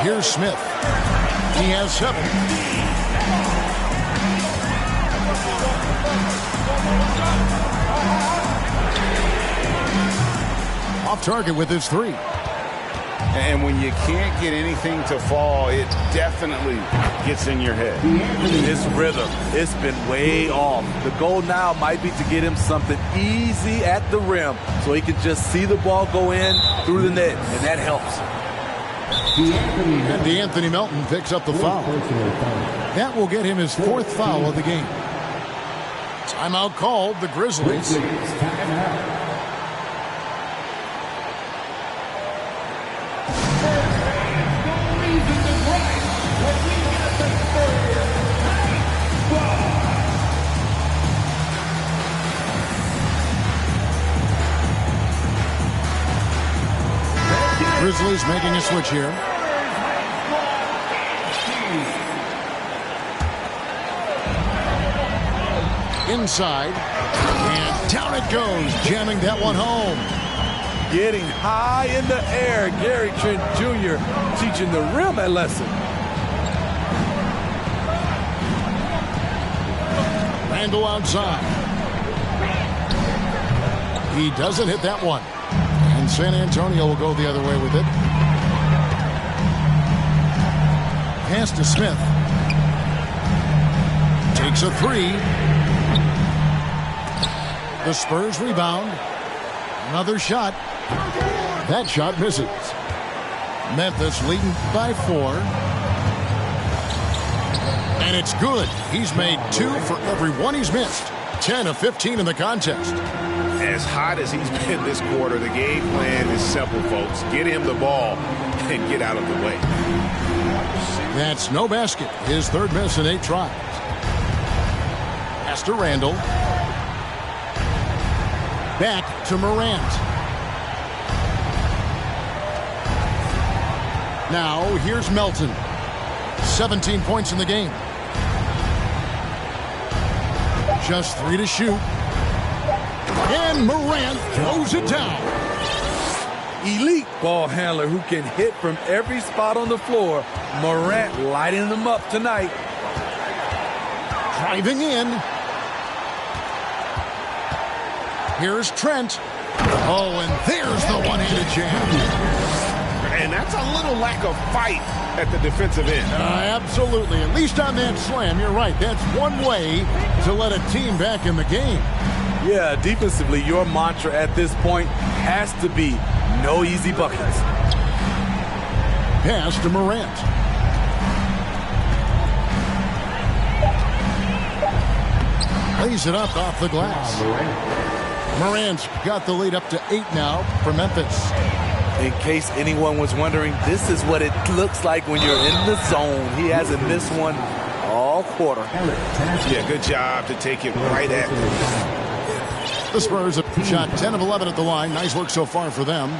Here's Smith. He has 7. Off target with his 3. And when you can't get anything to fall, it definitely gets in your head. His rhythm, it's been way off. The goal now might be to get him something easy at the rim so he can just see the ball go in through the net, and that helps. And Anthony Melton picks up the foul. That will get him his 4th foul of the game. Timeout called, the Grizzlies. Grizzlies making a switch here. Inside. And down it goes, jamming that one home. Getting high in the air. Gary Trent Jr. teaching the rim a lesson. Randall outside. He doesn't hit that one. And San Antonio will go the other way with it. Pass to Smith. Takes a 3. The Spurs rebound. Another shot. That shot misses. Memphis leading by 4. And it's good. He's made 2 for every one he's missed. 10 of 15 in the contest. As hot as he's been this quarter, the game plan is simple, folks. Get him the ball and get out of the way. That's no basket. His 3rd miss in 8 tries. Pass to Randall. Back to Morant. Now here's Melton. 17 points in the game. Just 3 to shoot. And Morant throws it down. Elite ball handler who can hit from every spot on the floor. Morant lighting them up tonight. Driving in. Here's Trent. Oh, and there's the one-handed jam. And that's a little lack of fight at the defensive end. Absolutely. At least on that slam, you're right. That's one way to let a team back in the game. Yeah, defensively, your mantra at this point has to be no easy buckets. Pass to Morant. Lays it up off the glass. Morant's got the lead up to 8 now for Memphis. In case anyone was wondering, this is what it looks like when you're in the zone. He hasn't missed one all quarter. Yeah, good job to take it right at them. The Spurs have shot 10 of 11 at the line. Nice work so far for them.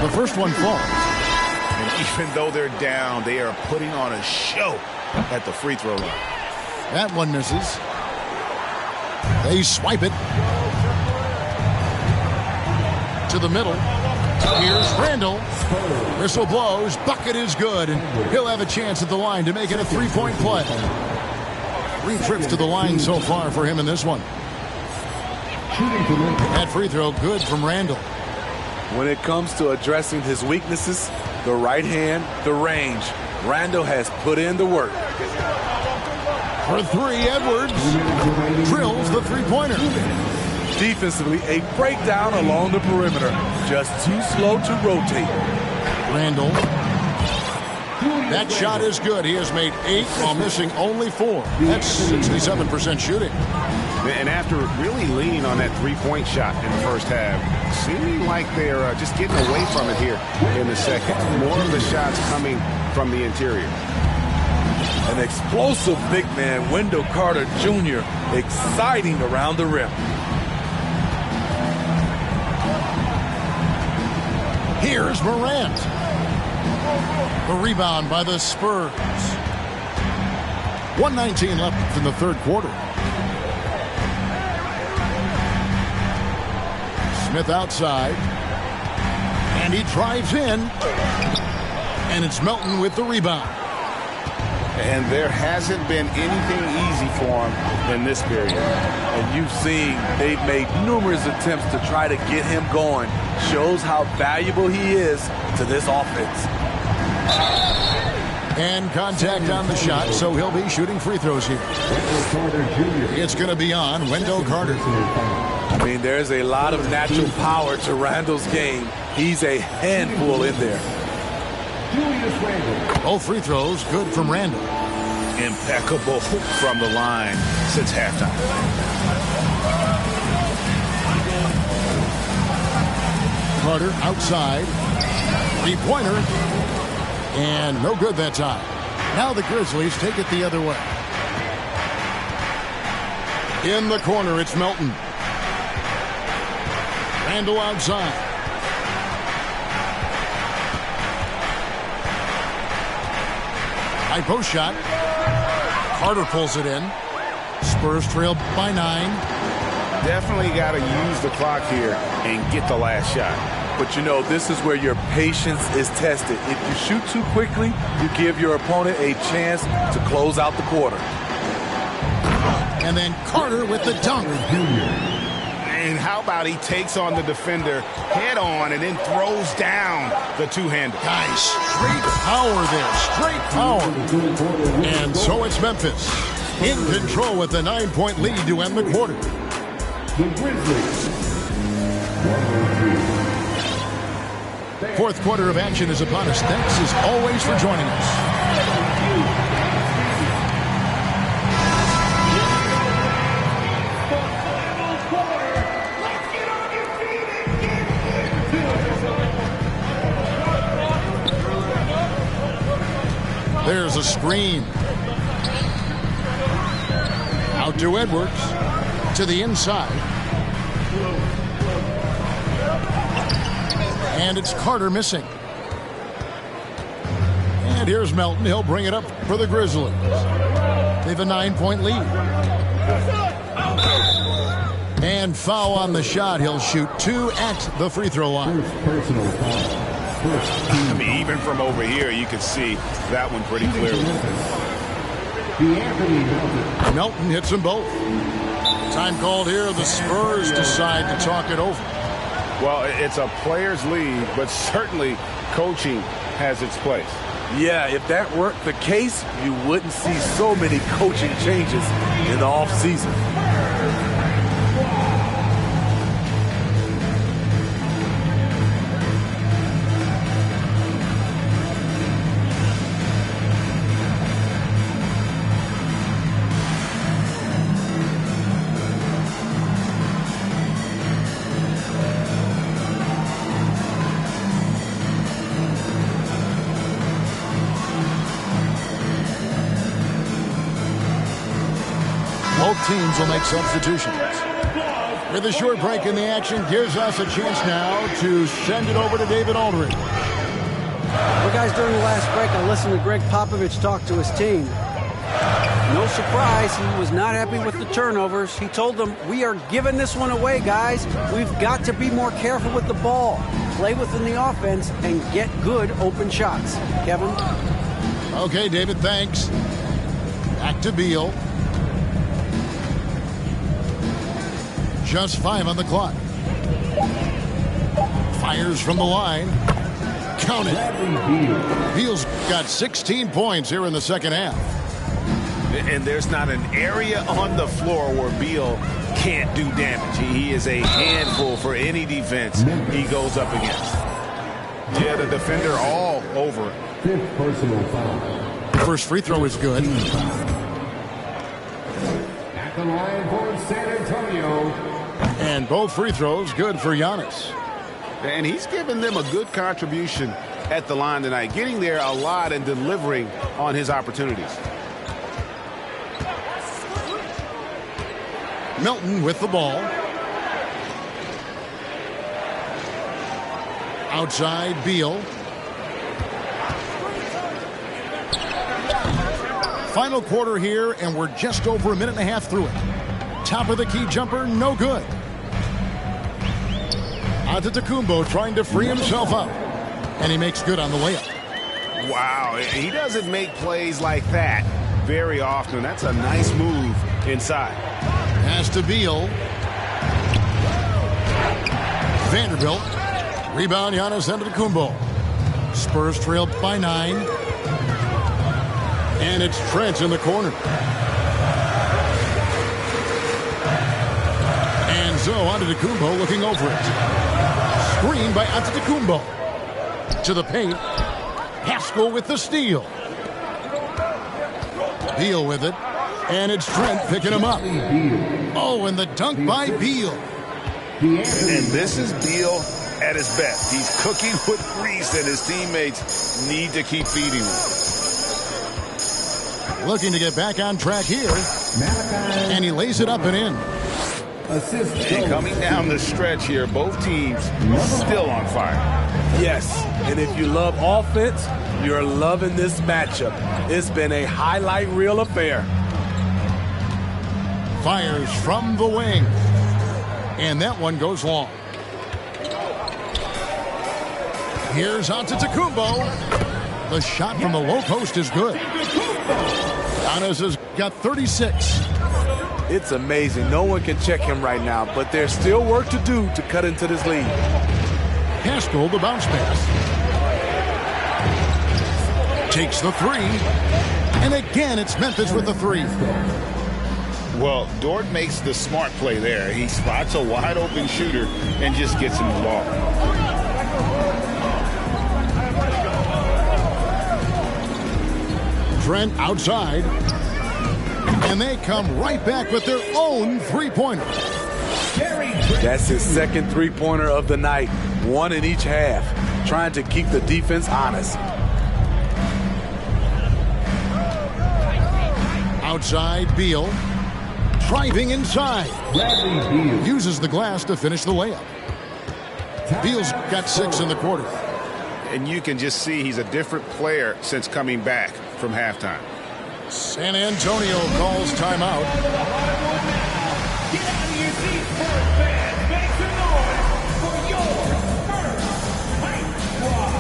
The first one falls. And even though they're down, they are putting on a show at the free throw line. That one misses. They swipe it to the middle. Here's Randall. Whistle blows. Bucket is good. And he'll have a chance at the line to make it a 3-point play. 3 trips to the line so far for him in this one. That free throw good from Randall. When it comes to addressing his weaknesses, the right hand, the range, Randall has put in the work. For three, Edwards drills the three-pointer. Defensively, a breakdown along the perimeter. Just too slow to rotate. Randall. That shot is good. He has made 8 while missing only 4. That's 67% shooting. And after really leaning on that three-point shot in the first half, seeming like they're just getting away from it here in the second. More of the shots coming from the interior. An explosive big man, Wendell Carter Jr., exciting around the rim. Here's Morant. The rebound by the Spurs. 1:19 left in the third quarter. Smith outside. And he drives in. And it's Melton with the rebound. And there hasn't been anything easy for him in this period. And you've seen they've made numerous attempts to try to get him going. Shows how valuable he is to this offense. And contact on the shot, so he'll be shooting free throws here. It's going to be on Wendell Carter. I mean, there's a lot of natural power to Randall's game. He's a handful in there. Both free throws good from Randall. Impeccable from the line since halftime. Carter outside. Three-pointer. And no good that time. Now the Grizzlies take it the other way. In the corner, it's Melton. Randall outside. High post shot. Carter pulls it in. Spurs trail by 9. Definitely got to use the clock here and get the last shot. But you know, this is where your patience is tested. If you shoot too quickly, you give your opponent a chance to close out the quarter. And then Carter with the dunk. And how about he takes on the defender head on and then throws down the two-hander. Guys, straight power there. Straight power. And so it's Memphis in control with a 9-point lead to end the quarter. The Grizzlies. Fourth quarter of action is upon us. Thanks as always for joining us. There's a screen. Out to Edwards. To the inside. And it's Carter missing. And here's Melton. He'll bring it up for the Grizzlies. They have a 9-point lead. And foul on the shot. He'll shoot 2 at the free throw line. Personal foul. I mean, even from over here, you can see that one pretty clearly. Melton hits them both. Time called here. The Spurs decide to talk it over. Well, it's a player's league, but certainly coaching has its place. Yeah, if that weren't the case, you wouldn't see so many coaching changes in the offseason. Both teams will make substitutions. With a short break in the action, gives us a chance now to send it over to David Aldridge. Well, guys, during the last break, I listened to Greg Popovich talk to his team. No surprise, he was not happy with the turnovers. He told them, we are giving this one away, guys. We've got to be more careful with the ball, play within the offense, and get good open shots. Kevin? Okay, David, thanks. Back to Beal. Just 5 on the clock. Fires from the line. Count it. Beal's got 16 points here in the second half. And there's not an area on the floor where Beal can't do damage. He is a handful for any defense he goes up against. Yeah, the defender all over it. 5th personal foul. First free throw is good. At the line for San Antonio. And both free throws good for Giannis. And he's given them a good contribution at the line tonight, getting there a lot and delivering on his opportunities. Melton with the ball. Outside, Beal. Final quarter here, and we're just over a minute and a half through it. Top of the key jumper, no good. Antetokounmpo trying to free himself up, and he makes good on the layup. Wow, he doesn't make plays like that very often. That's a nice move inside. Pass to Beal. Vanderbilt. Rebound, Giannis Antetokounmpo. Spurs trail by 9. And it's Trent in the corner. And so Antetokounmpo looking over it. Screen by Antetokounmpo. To the paint. Haskell with the steal. Beal with it. And it's Trent picking him up. Oh, and the dunk by Beal. And this is Beal at his best. He's cooking with grease, and his teammates need to keep feeding him. Looking to get back on track here. And he lays it up and in. And coming down the stretch here, both teams still on fire. Yes, and if you love offense, you're loving this matchup. It's been a highlight reel affair. Fires from the wing. And that one goes long. Here's Antetokounmpo. The shot from the low post is good. Giannis has got 36. It's amazing. No one can check him right now, but there's still work to do to cut into this lead. Haskell, the bounce pass. Takes the 3. And again, it's Memphis with the 3. Well, Dort makes the smart play there. He spots a wide open shooter and just gets him the ball. Trent outside. And they come right back with their own three-pointer. That's his second three-pointer of the night. One in each half. Trying to keep the defense honest. Outside, Beal. Driving inside. Uses the glass to finish the layup. Beal's got 6 in the quarter. And you can just see he's a different player since coming back from halftime. San Antonio calls timeout. Get out of your seats, Spurs fans. Make some noise for your Spurs Fight Squad.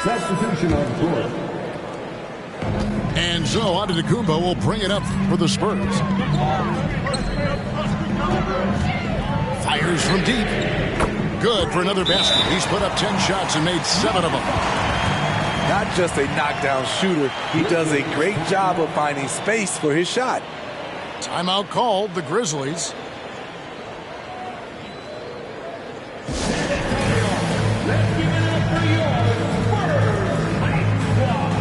Substitution on court. And so Antetokounmpo will bring it up for the Spurs. Fires from deep. Good for another basket. He's put up 10 shots and made 7 of them. Not just a knockdown shooter, he does a great job of finding space for his shot. Timeout called, the Grizzlies. Let's give it up for your Spurs Fight Squad.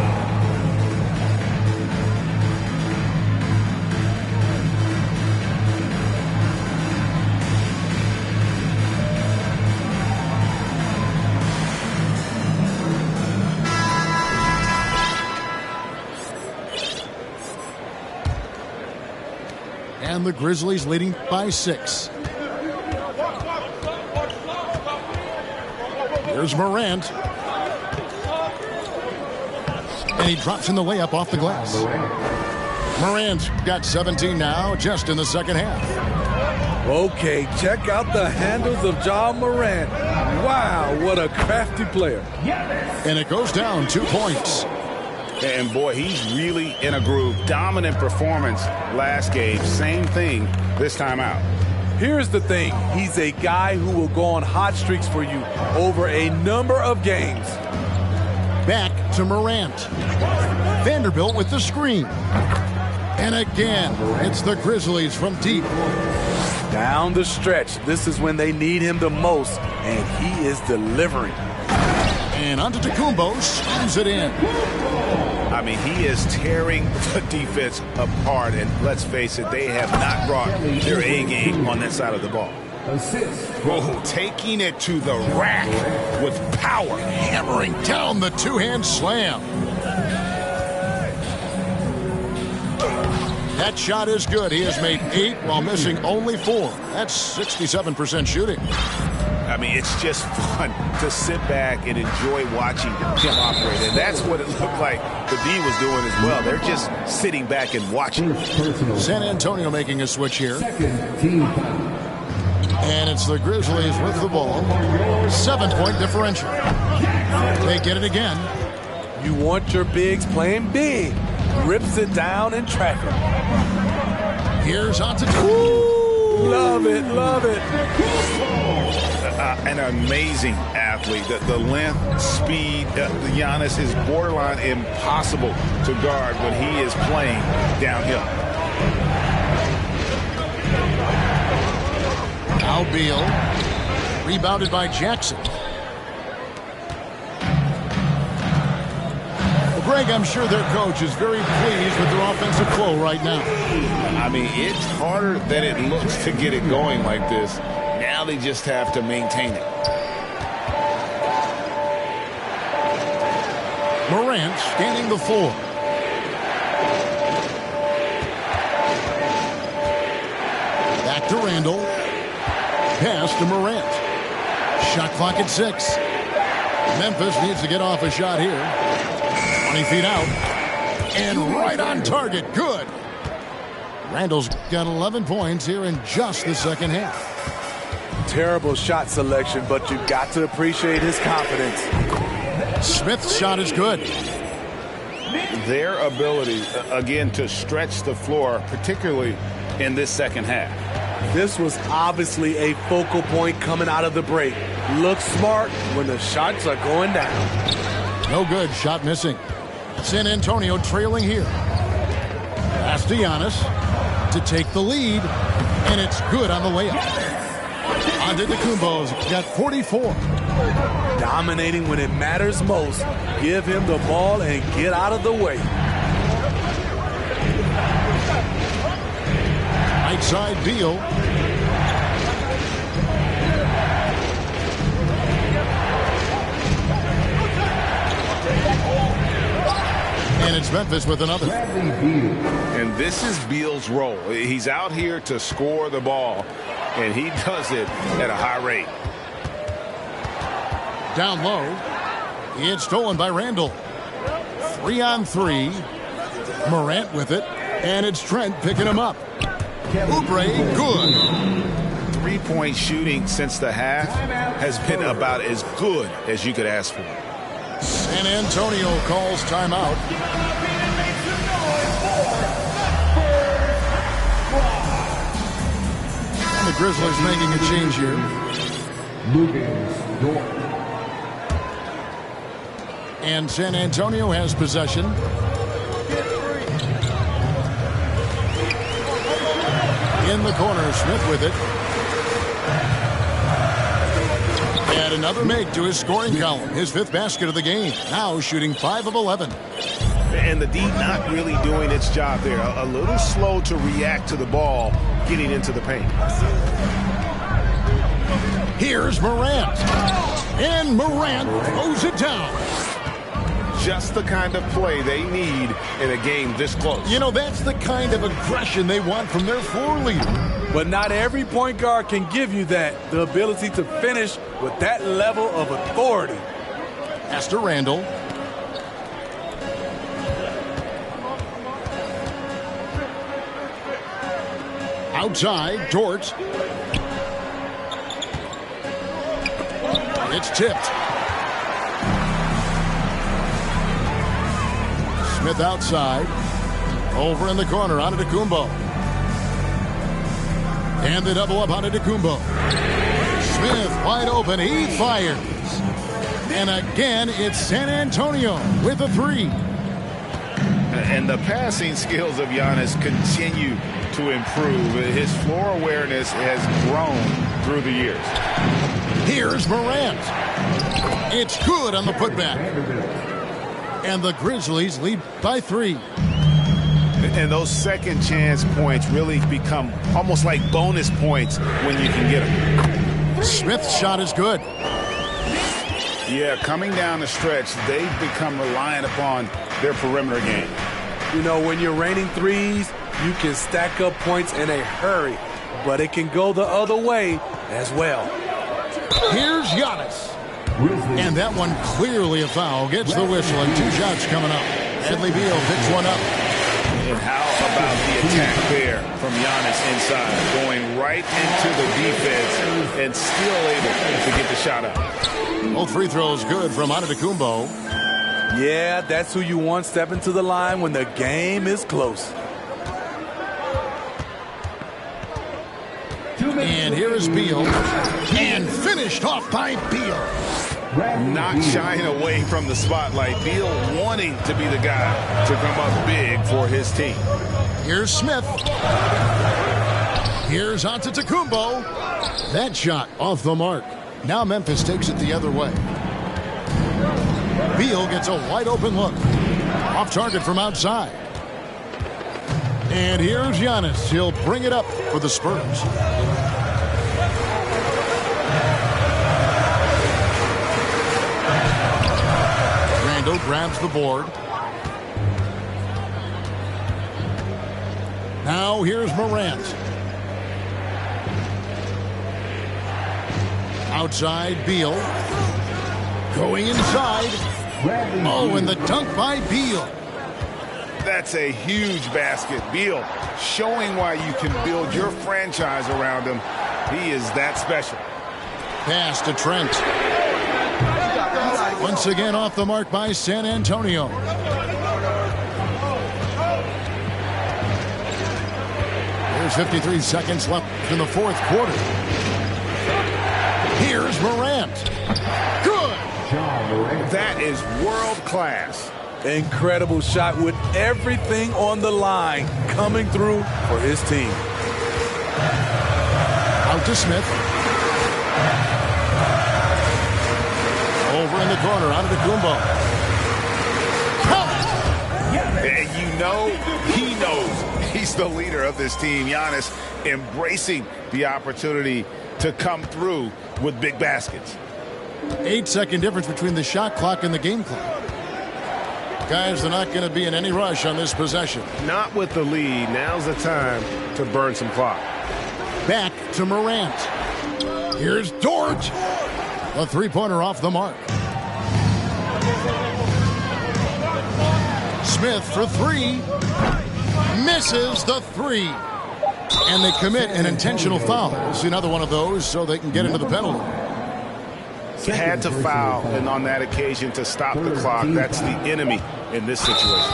And the Grizzlies leading by 6. Here's Morant. And he drops in the layup off the glass. Morant's got 17 now, just in the second half. Okay, check out the handles of Ja Morant. Wow, what a crafty player. And it goes down 2 points. And boy, he's really in a groove. Dominant performance last game. Same thing this time out. Here's the thing. He's a guy who will go on hot streaks for you over a number of games. Back to Morant. Vanderbilt with the screen. And again, it's the Grizzlies from deep. Down the stretch, this is when they need him the most, and he is delivering. And Antetokounmpo slams it in. I mean, he is tearing the defense apart, and let's face it, they have not brought their A game on that side of the ball. Whoa, taking it to the rack with power, hammering down the two-hand slam. That shot is good. He has made 8 while missing only 4. That's 67% shooting. I mean, it's just fun to sit back and enjoy watching him operate. And that's what it looked like the D was doing as well. They're just sitting back and watching. San Antonio making a switch here. And it's the Grizzlies with the ball. 7-point differential. They get it again. You want your bigs playing big. Rips it down in traffic. Here's Antetokounmpo. Love it, love it. An amazing athlete. The length, speed, Giannis is borderline impossible to guard when he is playing downhill. Now Beal. Rebounded by Jackson. Well, Greg, I'm sure their coach is very pleased with their offensive flow right now. I mean, it's harder than it looks to get it going like this. Now they just have to maintain it. Morant scanning the floor. Back to Randall. Pass to Morant. Shot clock at 6. Memphis needs to get off a shot here. 20 feet out. And right on target. Good. Randall's got 11 points here in just the second half. Terrible shot selection, but you've got to appreciate his confidence. Smith's shot is good. Their ability, again, to stretch the floor, particularly in this second half. This was obviously a focal point coming out of the break. Look smart when the shots are going down. No good. Shot missing. San Antonio trailing here. Pass to Giannis to take the lead, and it's good on the layup. Antetokounmpo's got 44. Dominating when it matters most. Give him the ball and get out of the way. Right side, Beal. And it's Memphis with another. And this is Beal's role. He's out here to score the ball, and he does it at a high rate. Down low. It's stolen by Randall. 3-on-3. Morant with it. And it's Trent picking him up. Oubre, good. 3-point shooting since the half has been about as good as you could ask for. San Antonio calls timeout. And the Grizzlies making a change here. And San Antonio has possession. In the corner, Smith with it. And another make to his scoring column. His 5th basket of the game. Now shooting 5 of 11. And the D not really doing its job there. A little slow to react to the ball getting into the paint. Here's Morant. And Morant throws it down. Just the kind of play they need in a game this close. You know, that's the kind of aggression they want from their floor leader. But not every point guard can give you that. The ability to finish with that level of authority. Pass to Randall. Outside, Dort. It's tipped. Smith outside. Over in the corner, Antetokounmpo. And the double up on Antetokounmpo. Smith wide open. He fires. And again, it's San Antonio with a three. And the passing skills of Giannis continue to improve. His floor awareness has grown through the years. Here's Morant. It's good on the putback. And the Grizzlies lead by 3. And those second chance points really become almost like bonus points when you can get them. Smith's shot is good. Yeah, coming down the stretch, they've become reliant upon their perimeter game. You know, when you're raining threes, you can stack up points in a hurry, but it can go the other way as well. Here's Giannis. And that one clearly a foul. Gets the whistle and 2 shots coming up. Bradley Beal picks one up. And how about the attack there from Giannis inside, going right into the defense and still able to get the shot up. Both free throws good from Antetokounmpo. Yeah, that's who you want stepping to the line when the game is close. And here is Beal. And finished off by Beal. Not shying away from the spotlight. Beal wanting to be the guy to come up big for his team. Here's Smith. Here's Antetokounmpo. That shot off the mark. Now Memphis takes it the other way. Beal gets a wide open look. Off target from outside. And here's Giannis. He'll bring it up for the Spurs. Randall grabs the board. Now here's Morant. Outside, Beal. Going inside. Oh, and the dunk by Beal. That's a huge basket. Beal showing why you can build your franchise around him. He is that special. Pass to Trent. Once again off the mark by San Antonio. There's 53 seconds left in the fourth quarter. Here's Morant. Good. That is world class. Incredible shot with everything on the line coming through for his team. Out to Smith. Over in the corner, Antetokounmpo. And you know, he knows he's the leader of this team. Giannis embracing the opportunity to come through with big baskets. 8-second difference between the shot clock and the game clock. Guys, they're not going to be in any rush on this possession. Not with the lead. Now's the time to burn some clock. Back to Morant. Here's Dort. A three-pointer off the mark. Smith for 3. Misses the 3. And they commit an intentional foul. It's another one of those so they can get into the penalty. Had to foul, and on that occasion to stop the clock. That's the enemy in this situation.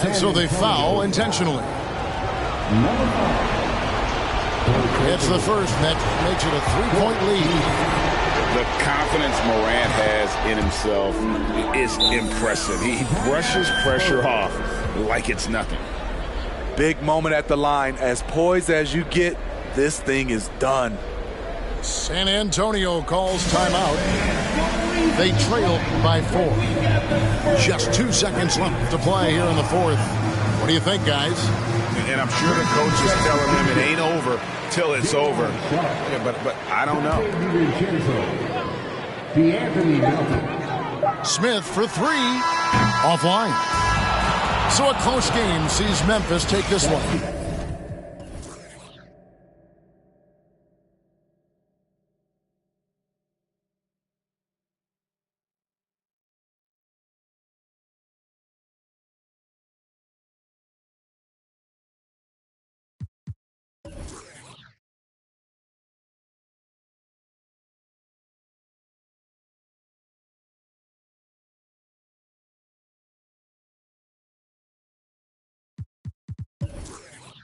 And so they foul intentionally. It's the first, and that makes it a 3-point lead. The confidence Morant has in himself is impressive. He brushes pressure off like it's nothing. Big moment at the line. As poised as you get, this thing is done. San Antonio calls timeout. They trail by 4. Just 2 seconds left to play here in the fourth. What do you think, guys? And I'm sure the coach is telling him it ain't over till it's over. Yeah, but I don't know. Smith for 3. Offline. So a close game sees Memphis take this one. Yo,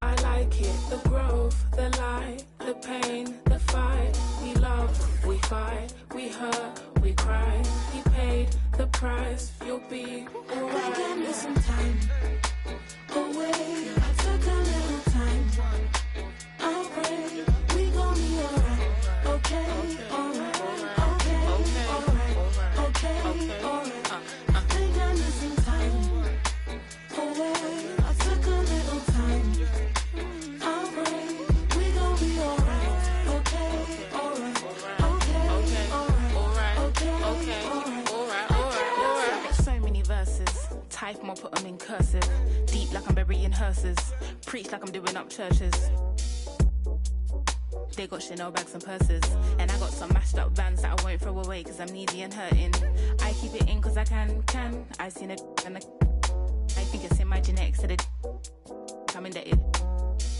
I like it, the growth, the light, the pain, the fight. We love, we fight, we hurt, we cry. He paid the price, you'll be alright. Give me some time away. I took a little time. I'll pray, we gon' be alright. Okay, alright, okay, alright, okay, alright. I think I need some time away. I took a little time. I'll pray, we gon' be alright. Okay, alright, okay, alright, okay, alright. So many verses, type them or put them in cursive. Deep like I'm burying hearses, preach like I'm doing up churches. They got Chanel bags and purses, and I got some mashed up vans that I won't throw away cause I'm needy and hurting. I keep it in cause I can. I seen it and I think it's in my genetics that I'm indebted.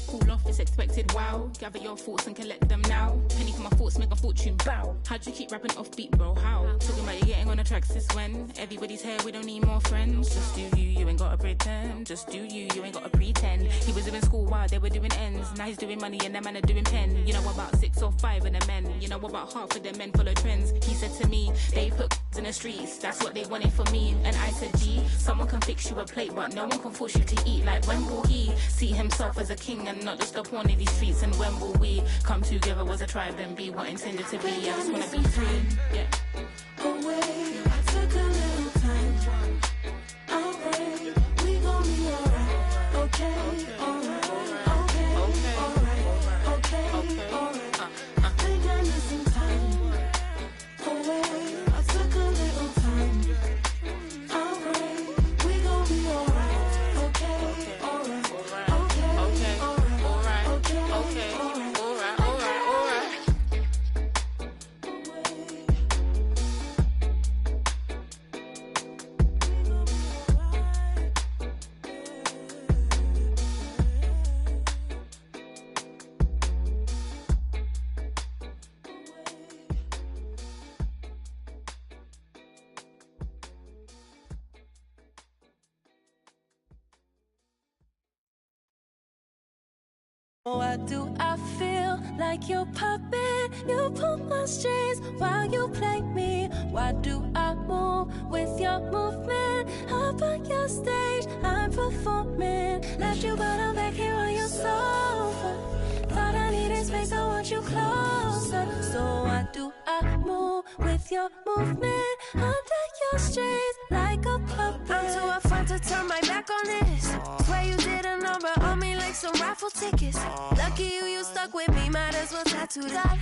Cool off, it's expected, wow. Gather your thoughts and collect them now. Penny for my thoughts, make a fortune, bow. How'd you keep rapping offbeat, bro, how? Talking about you getting on the tracks since when? Everybody's here, we don't need more friends. Just do you ain't gotta pretend. Just do you ain't gotta pretend. He was doing school while they were doing ends. Now he's doing money and them man are doing pen. You know about 6 or 5 of the men. You know about half of the men follow trends. He said to me, they put in the streets, that's what they wanted for me. And I said, gee, someone can fix you a plate, but no one can force you to eat. Like when will he see himself as a king and not just a pawn in these streets? And when will we come together as a tribe and be what intended to be? I just wanna be free, yeah. Away, I took a little time. I'll pray, we gon' be alright. Okay, alright, okay, alright, okay, alright. I think I need some time. Away, I took a little time. I'll pray, we gon' be alright. Okay, alright, okay, alright, okay, alright, alright. Why do I feel like your puppet? You pull my strings while you play me. Why do I move with your movement? Up on your stage, I'm performing. Left you, but I'm back here on your sofa. Thought I needed space, I want you closer. So why do I move with your movement? Under your strings like a puppet. I'm too upfront to turn my back on this. Swear you did a number on me like some raffle tickets. Lucky you stuck with me, might as well tattoo that.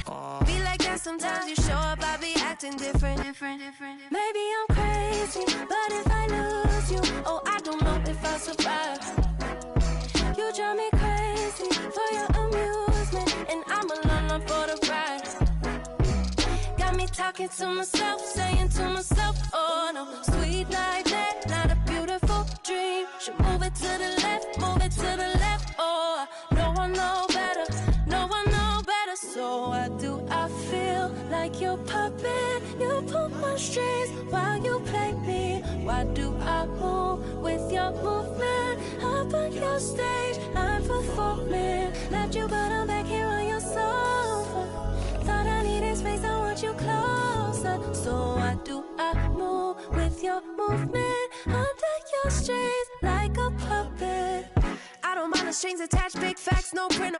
Be like that sometimes you show up, I be acting different. Maybe I'm crazy, but if I lose you, oh, I don't know if I'll survive. You drive me crazy for your amusement, and I'm alone for the ride. Got me talking to myself, saying to myself, oh no, sweet like that, not a beautiful dream. Should move it to the left, move it to the left, oh, no one know better, no one know better. So why do I feel like your puppet? You pull my strings while you play me. Why do I move with your movement? Up on your stage, I'm performing. Left you, but I'm back here on your sofa. Thought I needed space, I want you closer. So why do I move with your movement? Under your strings like a puppet. I don't mind the strings attached, big facts, no print.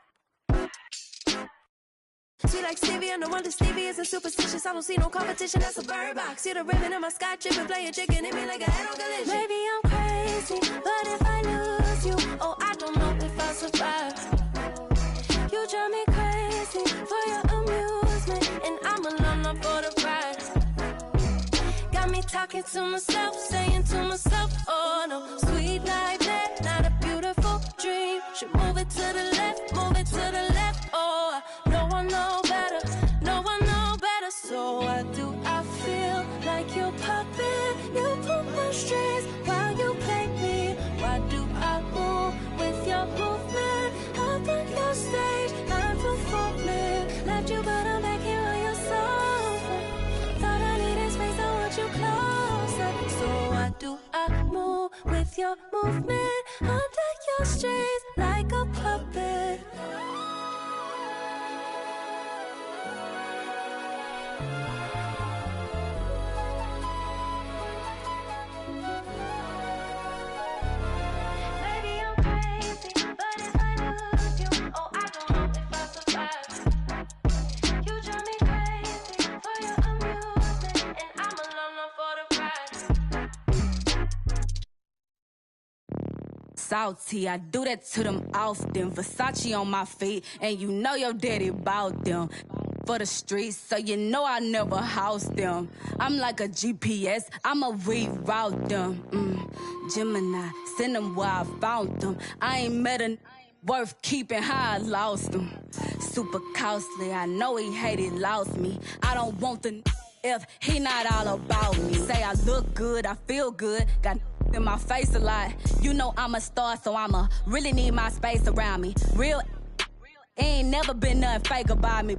Sweet like Stevie, no wonder Stevie isn't superstitious. I don't see no competition, that's a bird box. See the ribbon in my sky tripping, playing chicken in me like a head on collision. Maybe I'm crazy, but if I lose you, oh, I don't know if I'll survive. You drive me crazy for your amusement, and I'm alone for the ride. Got me talking to myself, saying to myself, oh no, sweet like that, not a beautiful dream. Should move it to the left, move it to the left, oh, no one know better, no one know better. So why do I feel like your puppet? You pull my strings while you play me. Why do I move with your movement? Up on your stage, I'm performing. Left you, but I'm back here on your sofa. Thought I needed space, I want you closer. So why do I move with your movement? Under your strings like a puppet. Salty, I do that to them often. Versace on my feet, and you know your daddy bought them. For the streets, so you know I never house them. I'm like a GPS, I'ma reroute them. Gemini, send them where I found them. I ain't met a worth keeping how I lost them. Super costly, I know he hated, lost me. I don't want the if he not all about me. Say I look good, I feel good, got in my face a lot. You know I'm a star, so I'ma really need my space around me. Real ain't never been nothing fake about me.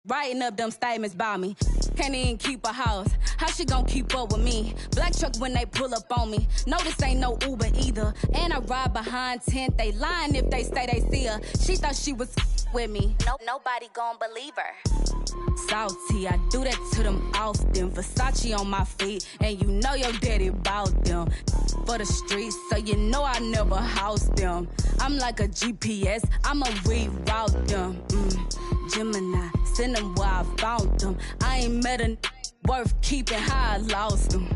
Writing up them statements about me. Can't even keep a house. How she gon' keep up with me? Black truck when they pull up on me. No, this ain't no Uber either. And I ride behind tent. They lying if they say they see her. She thought she was with me. Nobody gon' believe her. Salty, I do that to them often. Versace on my feet, and you know your daddy bought them. For the streets, so you know I never house them. I'm like a GPS, I'ma reroute them. Gemini, send them where I found them. I ain't met a worth keeping how I lost them.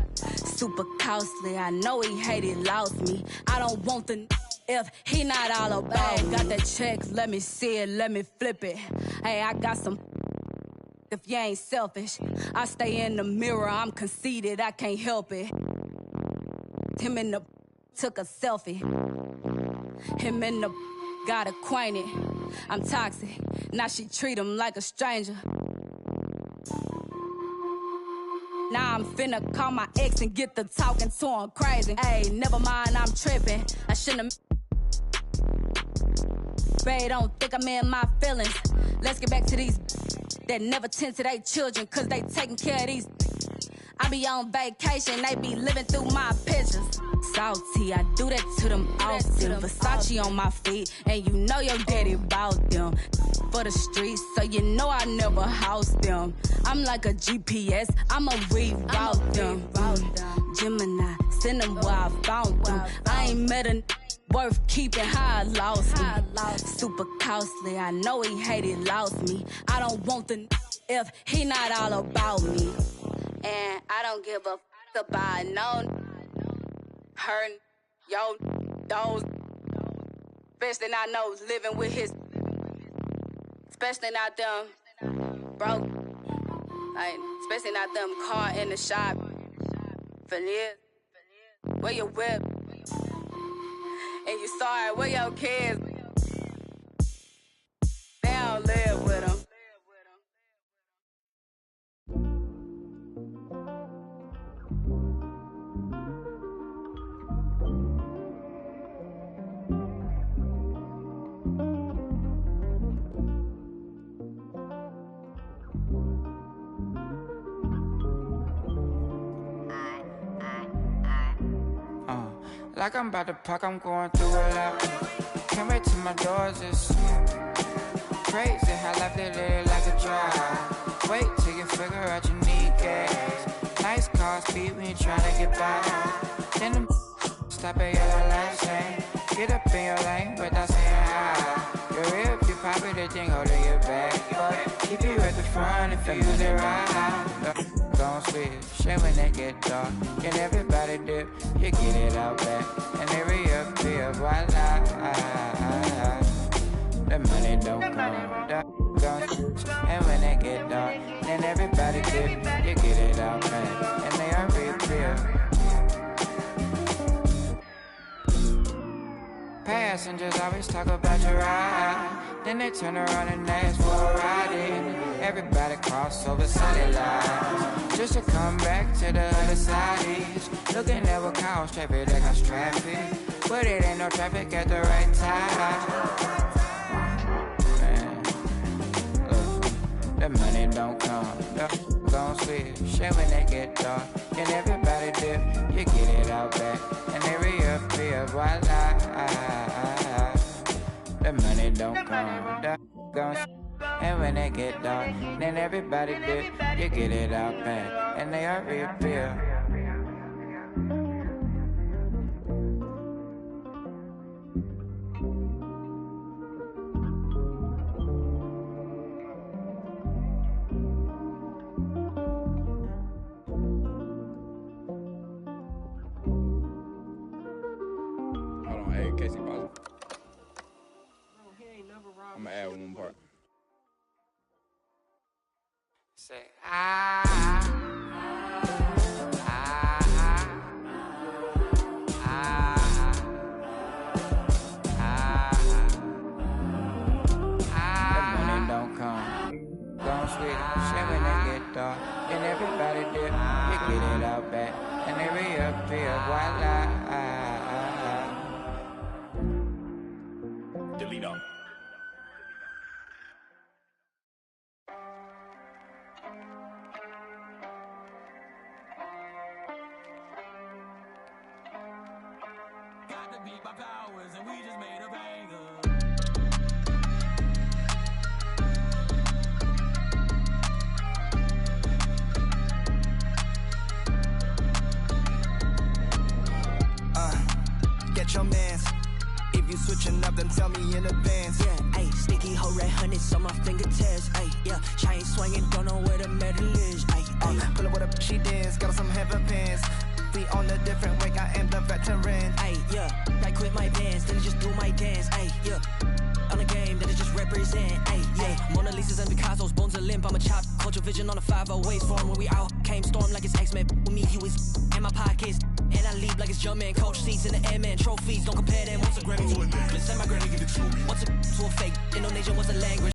Super costly, I know he hated, lost me. I don't want the if he not all about me. Got that check, let me see it, let me flip it. Hey, I got some if you ain't selfish. I stay in the mirror, I'm conceited, I can't help it. Him and the took a selfie. Him and the got acquainted. I'm toxic, now she treat him like a stranger. Now I'm finna call my ex and get the talking to him crazy. Ayy, never mind, I'm tripping. I shouldn't Babe, don't think I'm in my feelings. Let's get back to these that never tend to their children, cause they taking care of these. I be on vacation, they be living through my pictures. Salty, I do that to them often. Versace on my feet, and you know your daddy bought them. For the streets, so you know I never house them. I'm like a GPS, I'ma reroute them. Gemini, send them where I found them. I ain't met a worth keeping how I lost them. Super costly, I know he hated, lost me. I don't want the if he not all about me. And I don't give a about no her, yo, those. Especially not those living with his. Especially not them broke. Like, especially not them caught in the shop. For years. Where your whip. And you sorry, where your kids? They don't live with them. Like I'm about to park, I'm going through a lot. Can't wait till my doors is crazy how life they live like a drive. Wait till you figure out you need gas. Nice car speed when you tryna get by. Then them stop at your last lane. Get up in your lane without saying hi. You're real if you pop it, they think holding your back. But keep you at the front if you use it right. Gon' switch, shit when they get dark. Can everybody dip? You get it out back. And they reappear, voila. The money don't come. Gon' switch, and when they get dark, then everybody dip. You get it out back. And they are reappear. Passengers always talk about your ride. Then they turn around and ask for a ride in. Everybody cross over solid lines just to come back to the other side. Looking at what cause traffic that cause traffic, but it ain't no traffic at the right time. Man, look, the money don't come. Gon' switch, shit when they get dark. Can everybody dip? You get it out back, and they reappear, voila. The money don't come. Gon' and when they get dark, then everybody dip. You get it out back, and they are reappear. Casey Boswell. I'm gonna add one part. Say money don't come. Don't sweet it, shit when they get dark. And everybody dip, you get it out back. And every appeal, voila. Delete on. Got to beat my powers, and we just made a banger. Get your mans. If you switching up, then tell me in advance. Yeah, ayy, sticky hoe red hundreds on my fingertips. Ayy, yeah, chain swinging, don't know where the medal is. Ayy, pull up with a she dance, got some heaven pants. We on a different way, I am the veteran. Ayy, yeah, I quit my bands, then I just do my dance. Ayy, yeah, on the game, then I just represent. Ayy, yeah, Mona Lisa's and Picasso's, bones are limp. I'm a chop, culture vision on a 508 form. When we out, came storm like it's X-Men. With me, you is in my pockets. And I leave like it's Jumpman, coach seats in the airman, trophies. Don't compare them. What's a Grammy to a necklace? Send my granny give it to me. What's a to a fake? Indonesian, what's a language?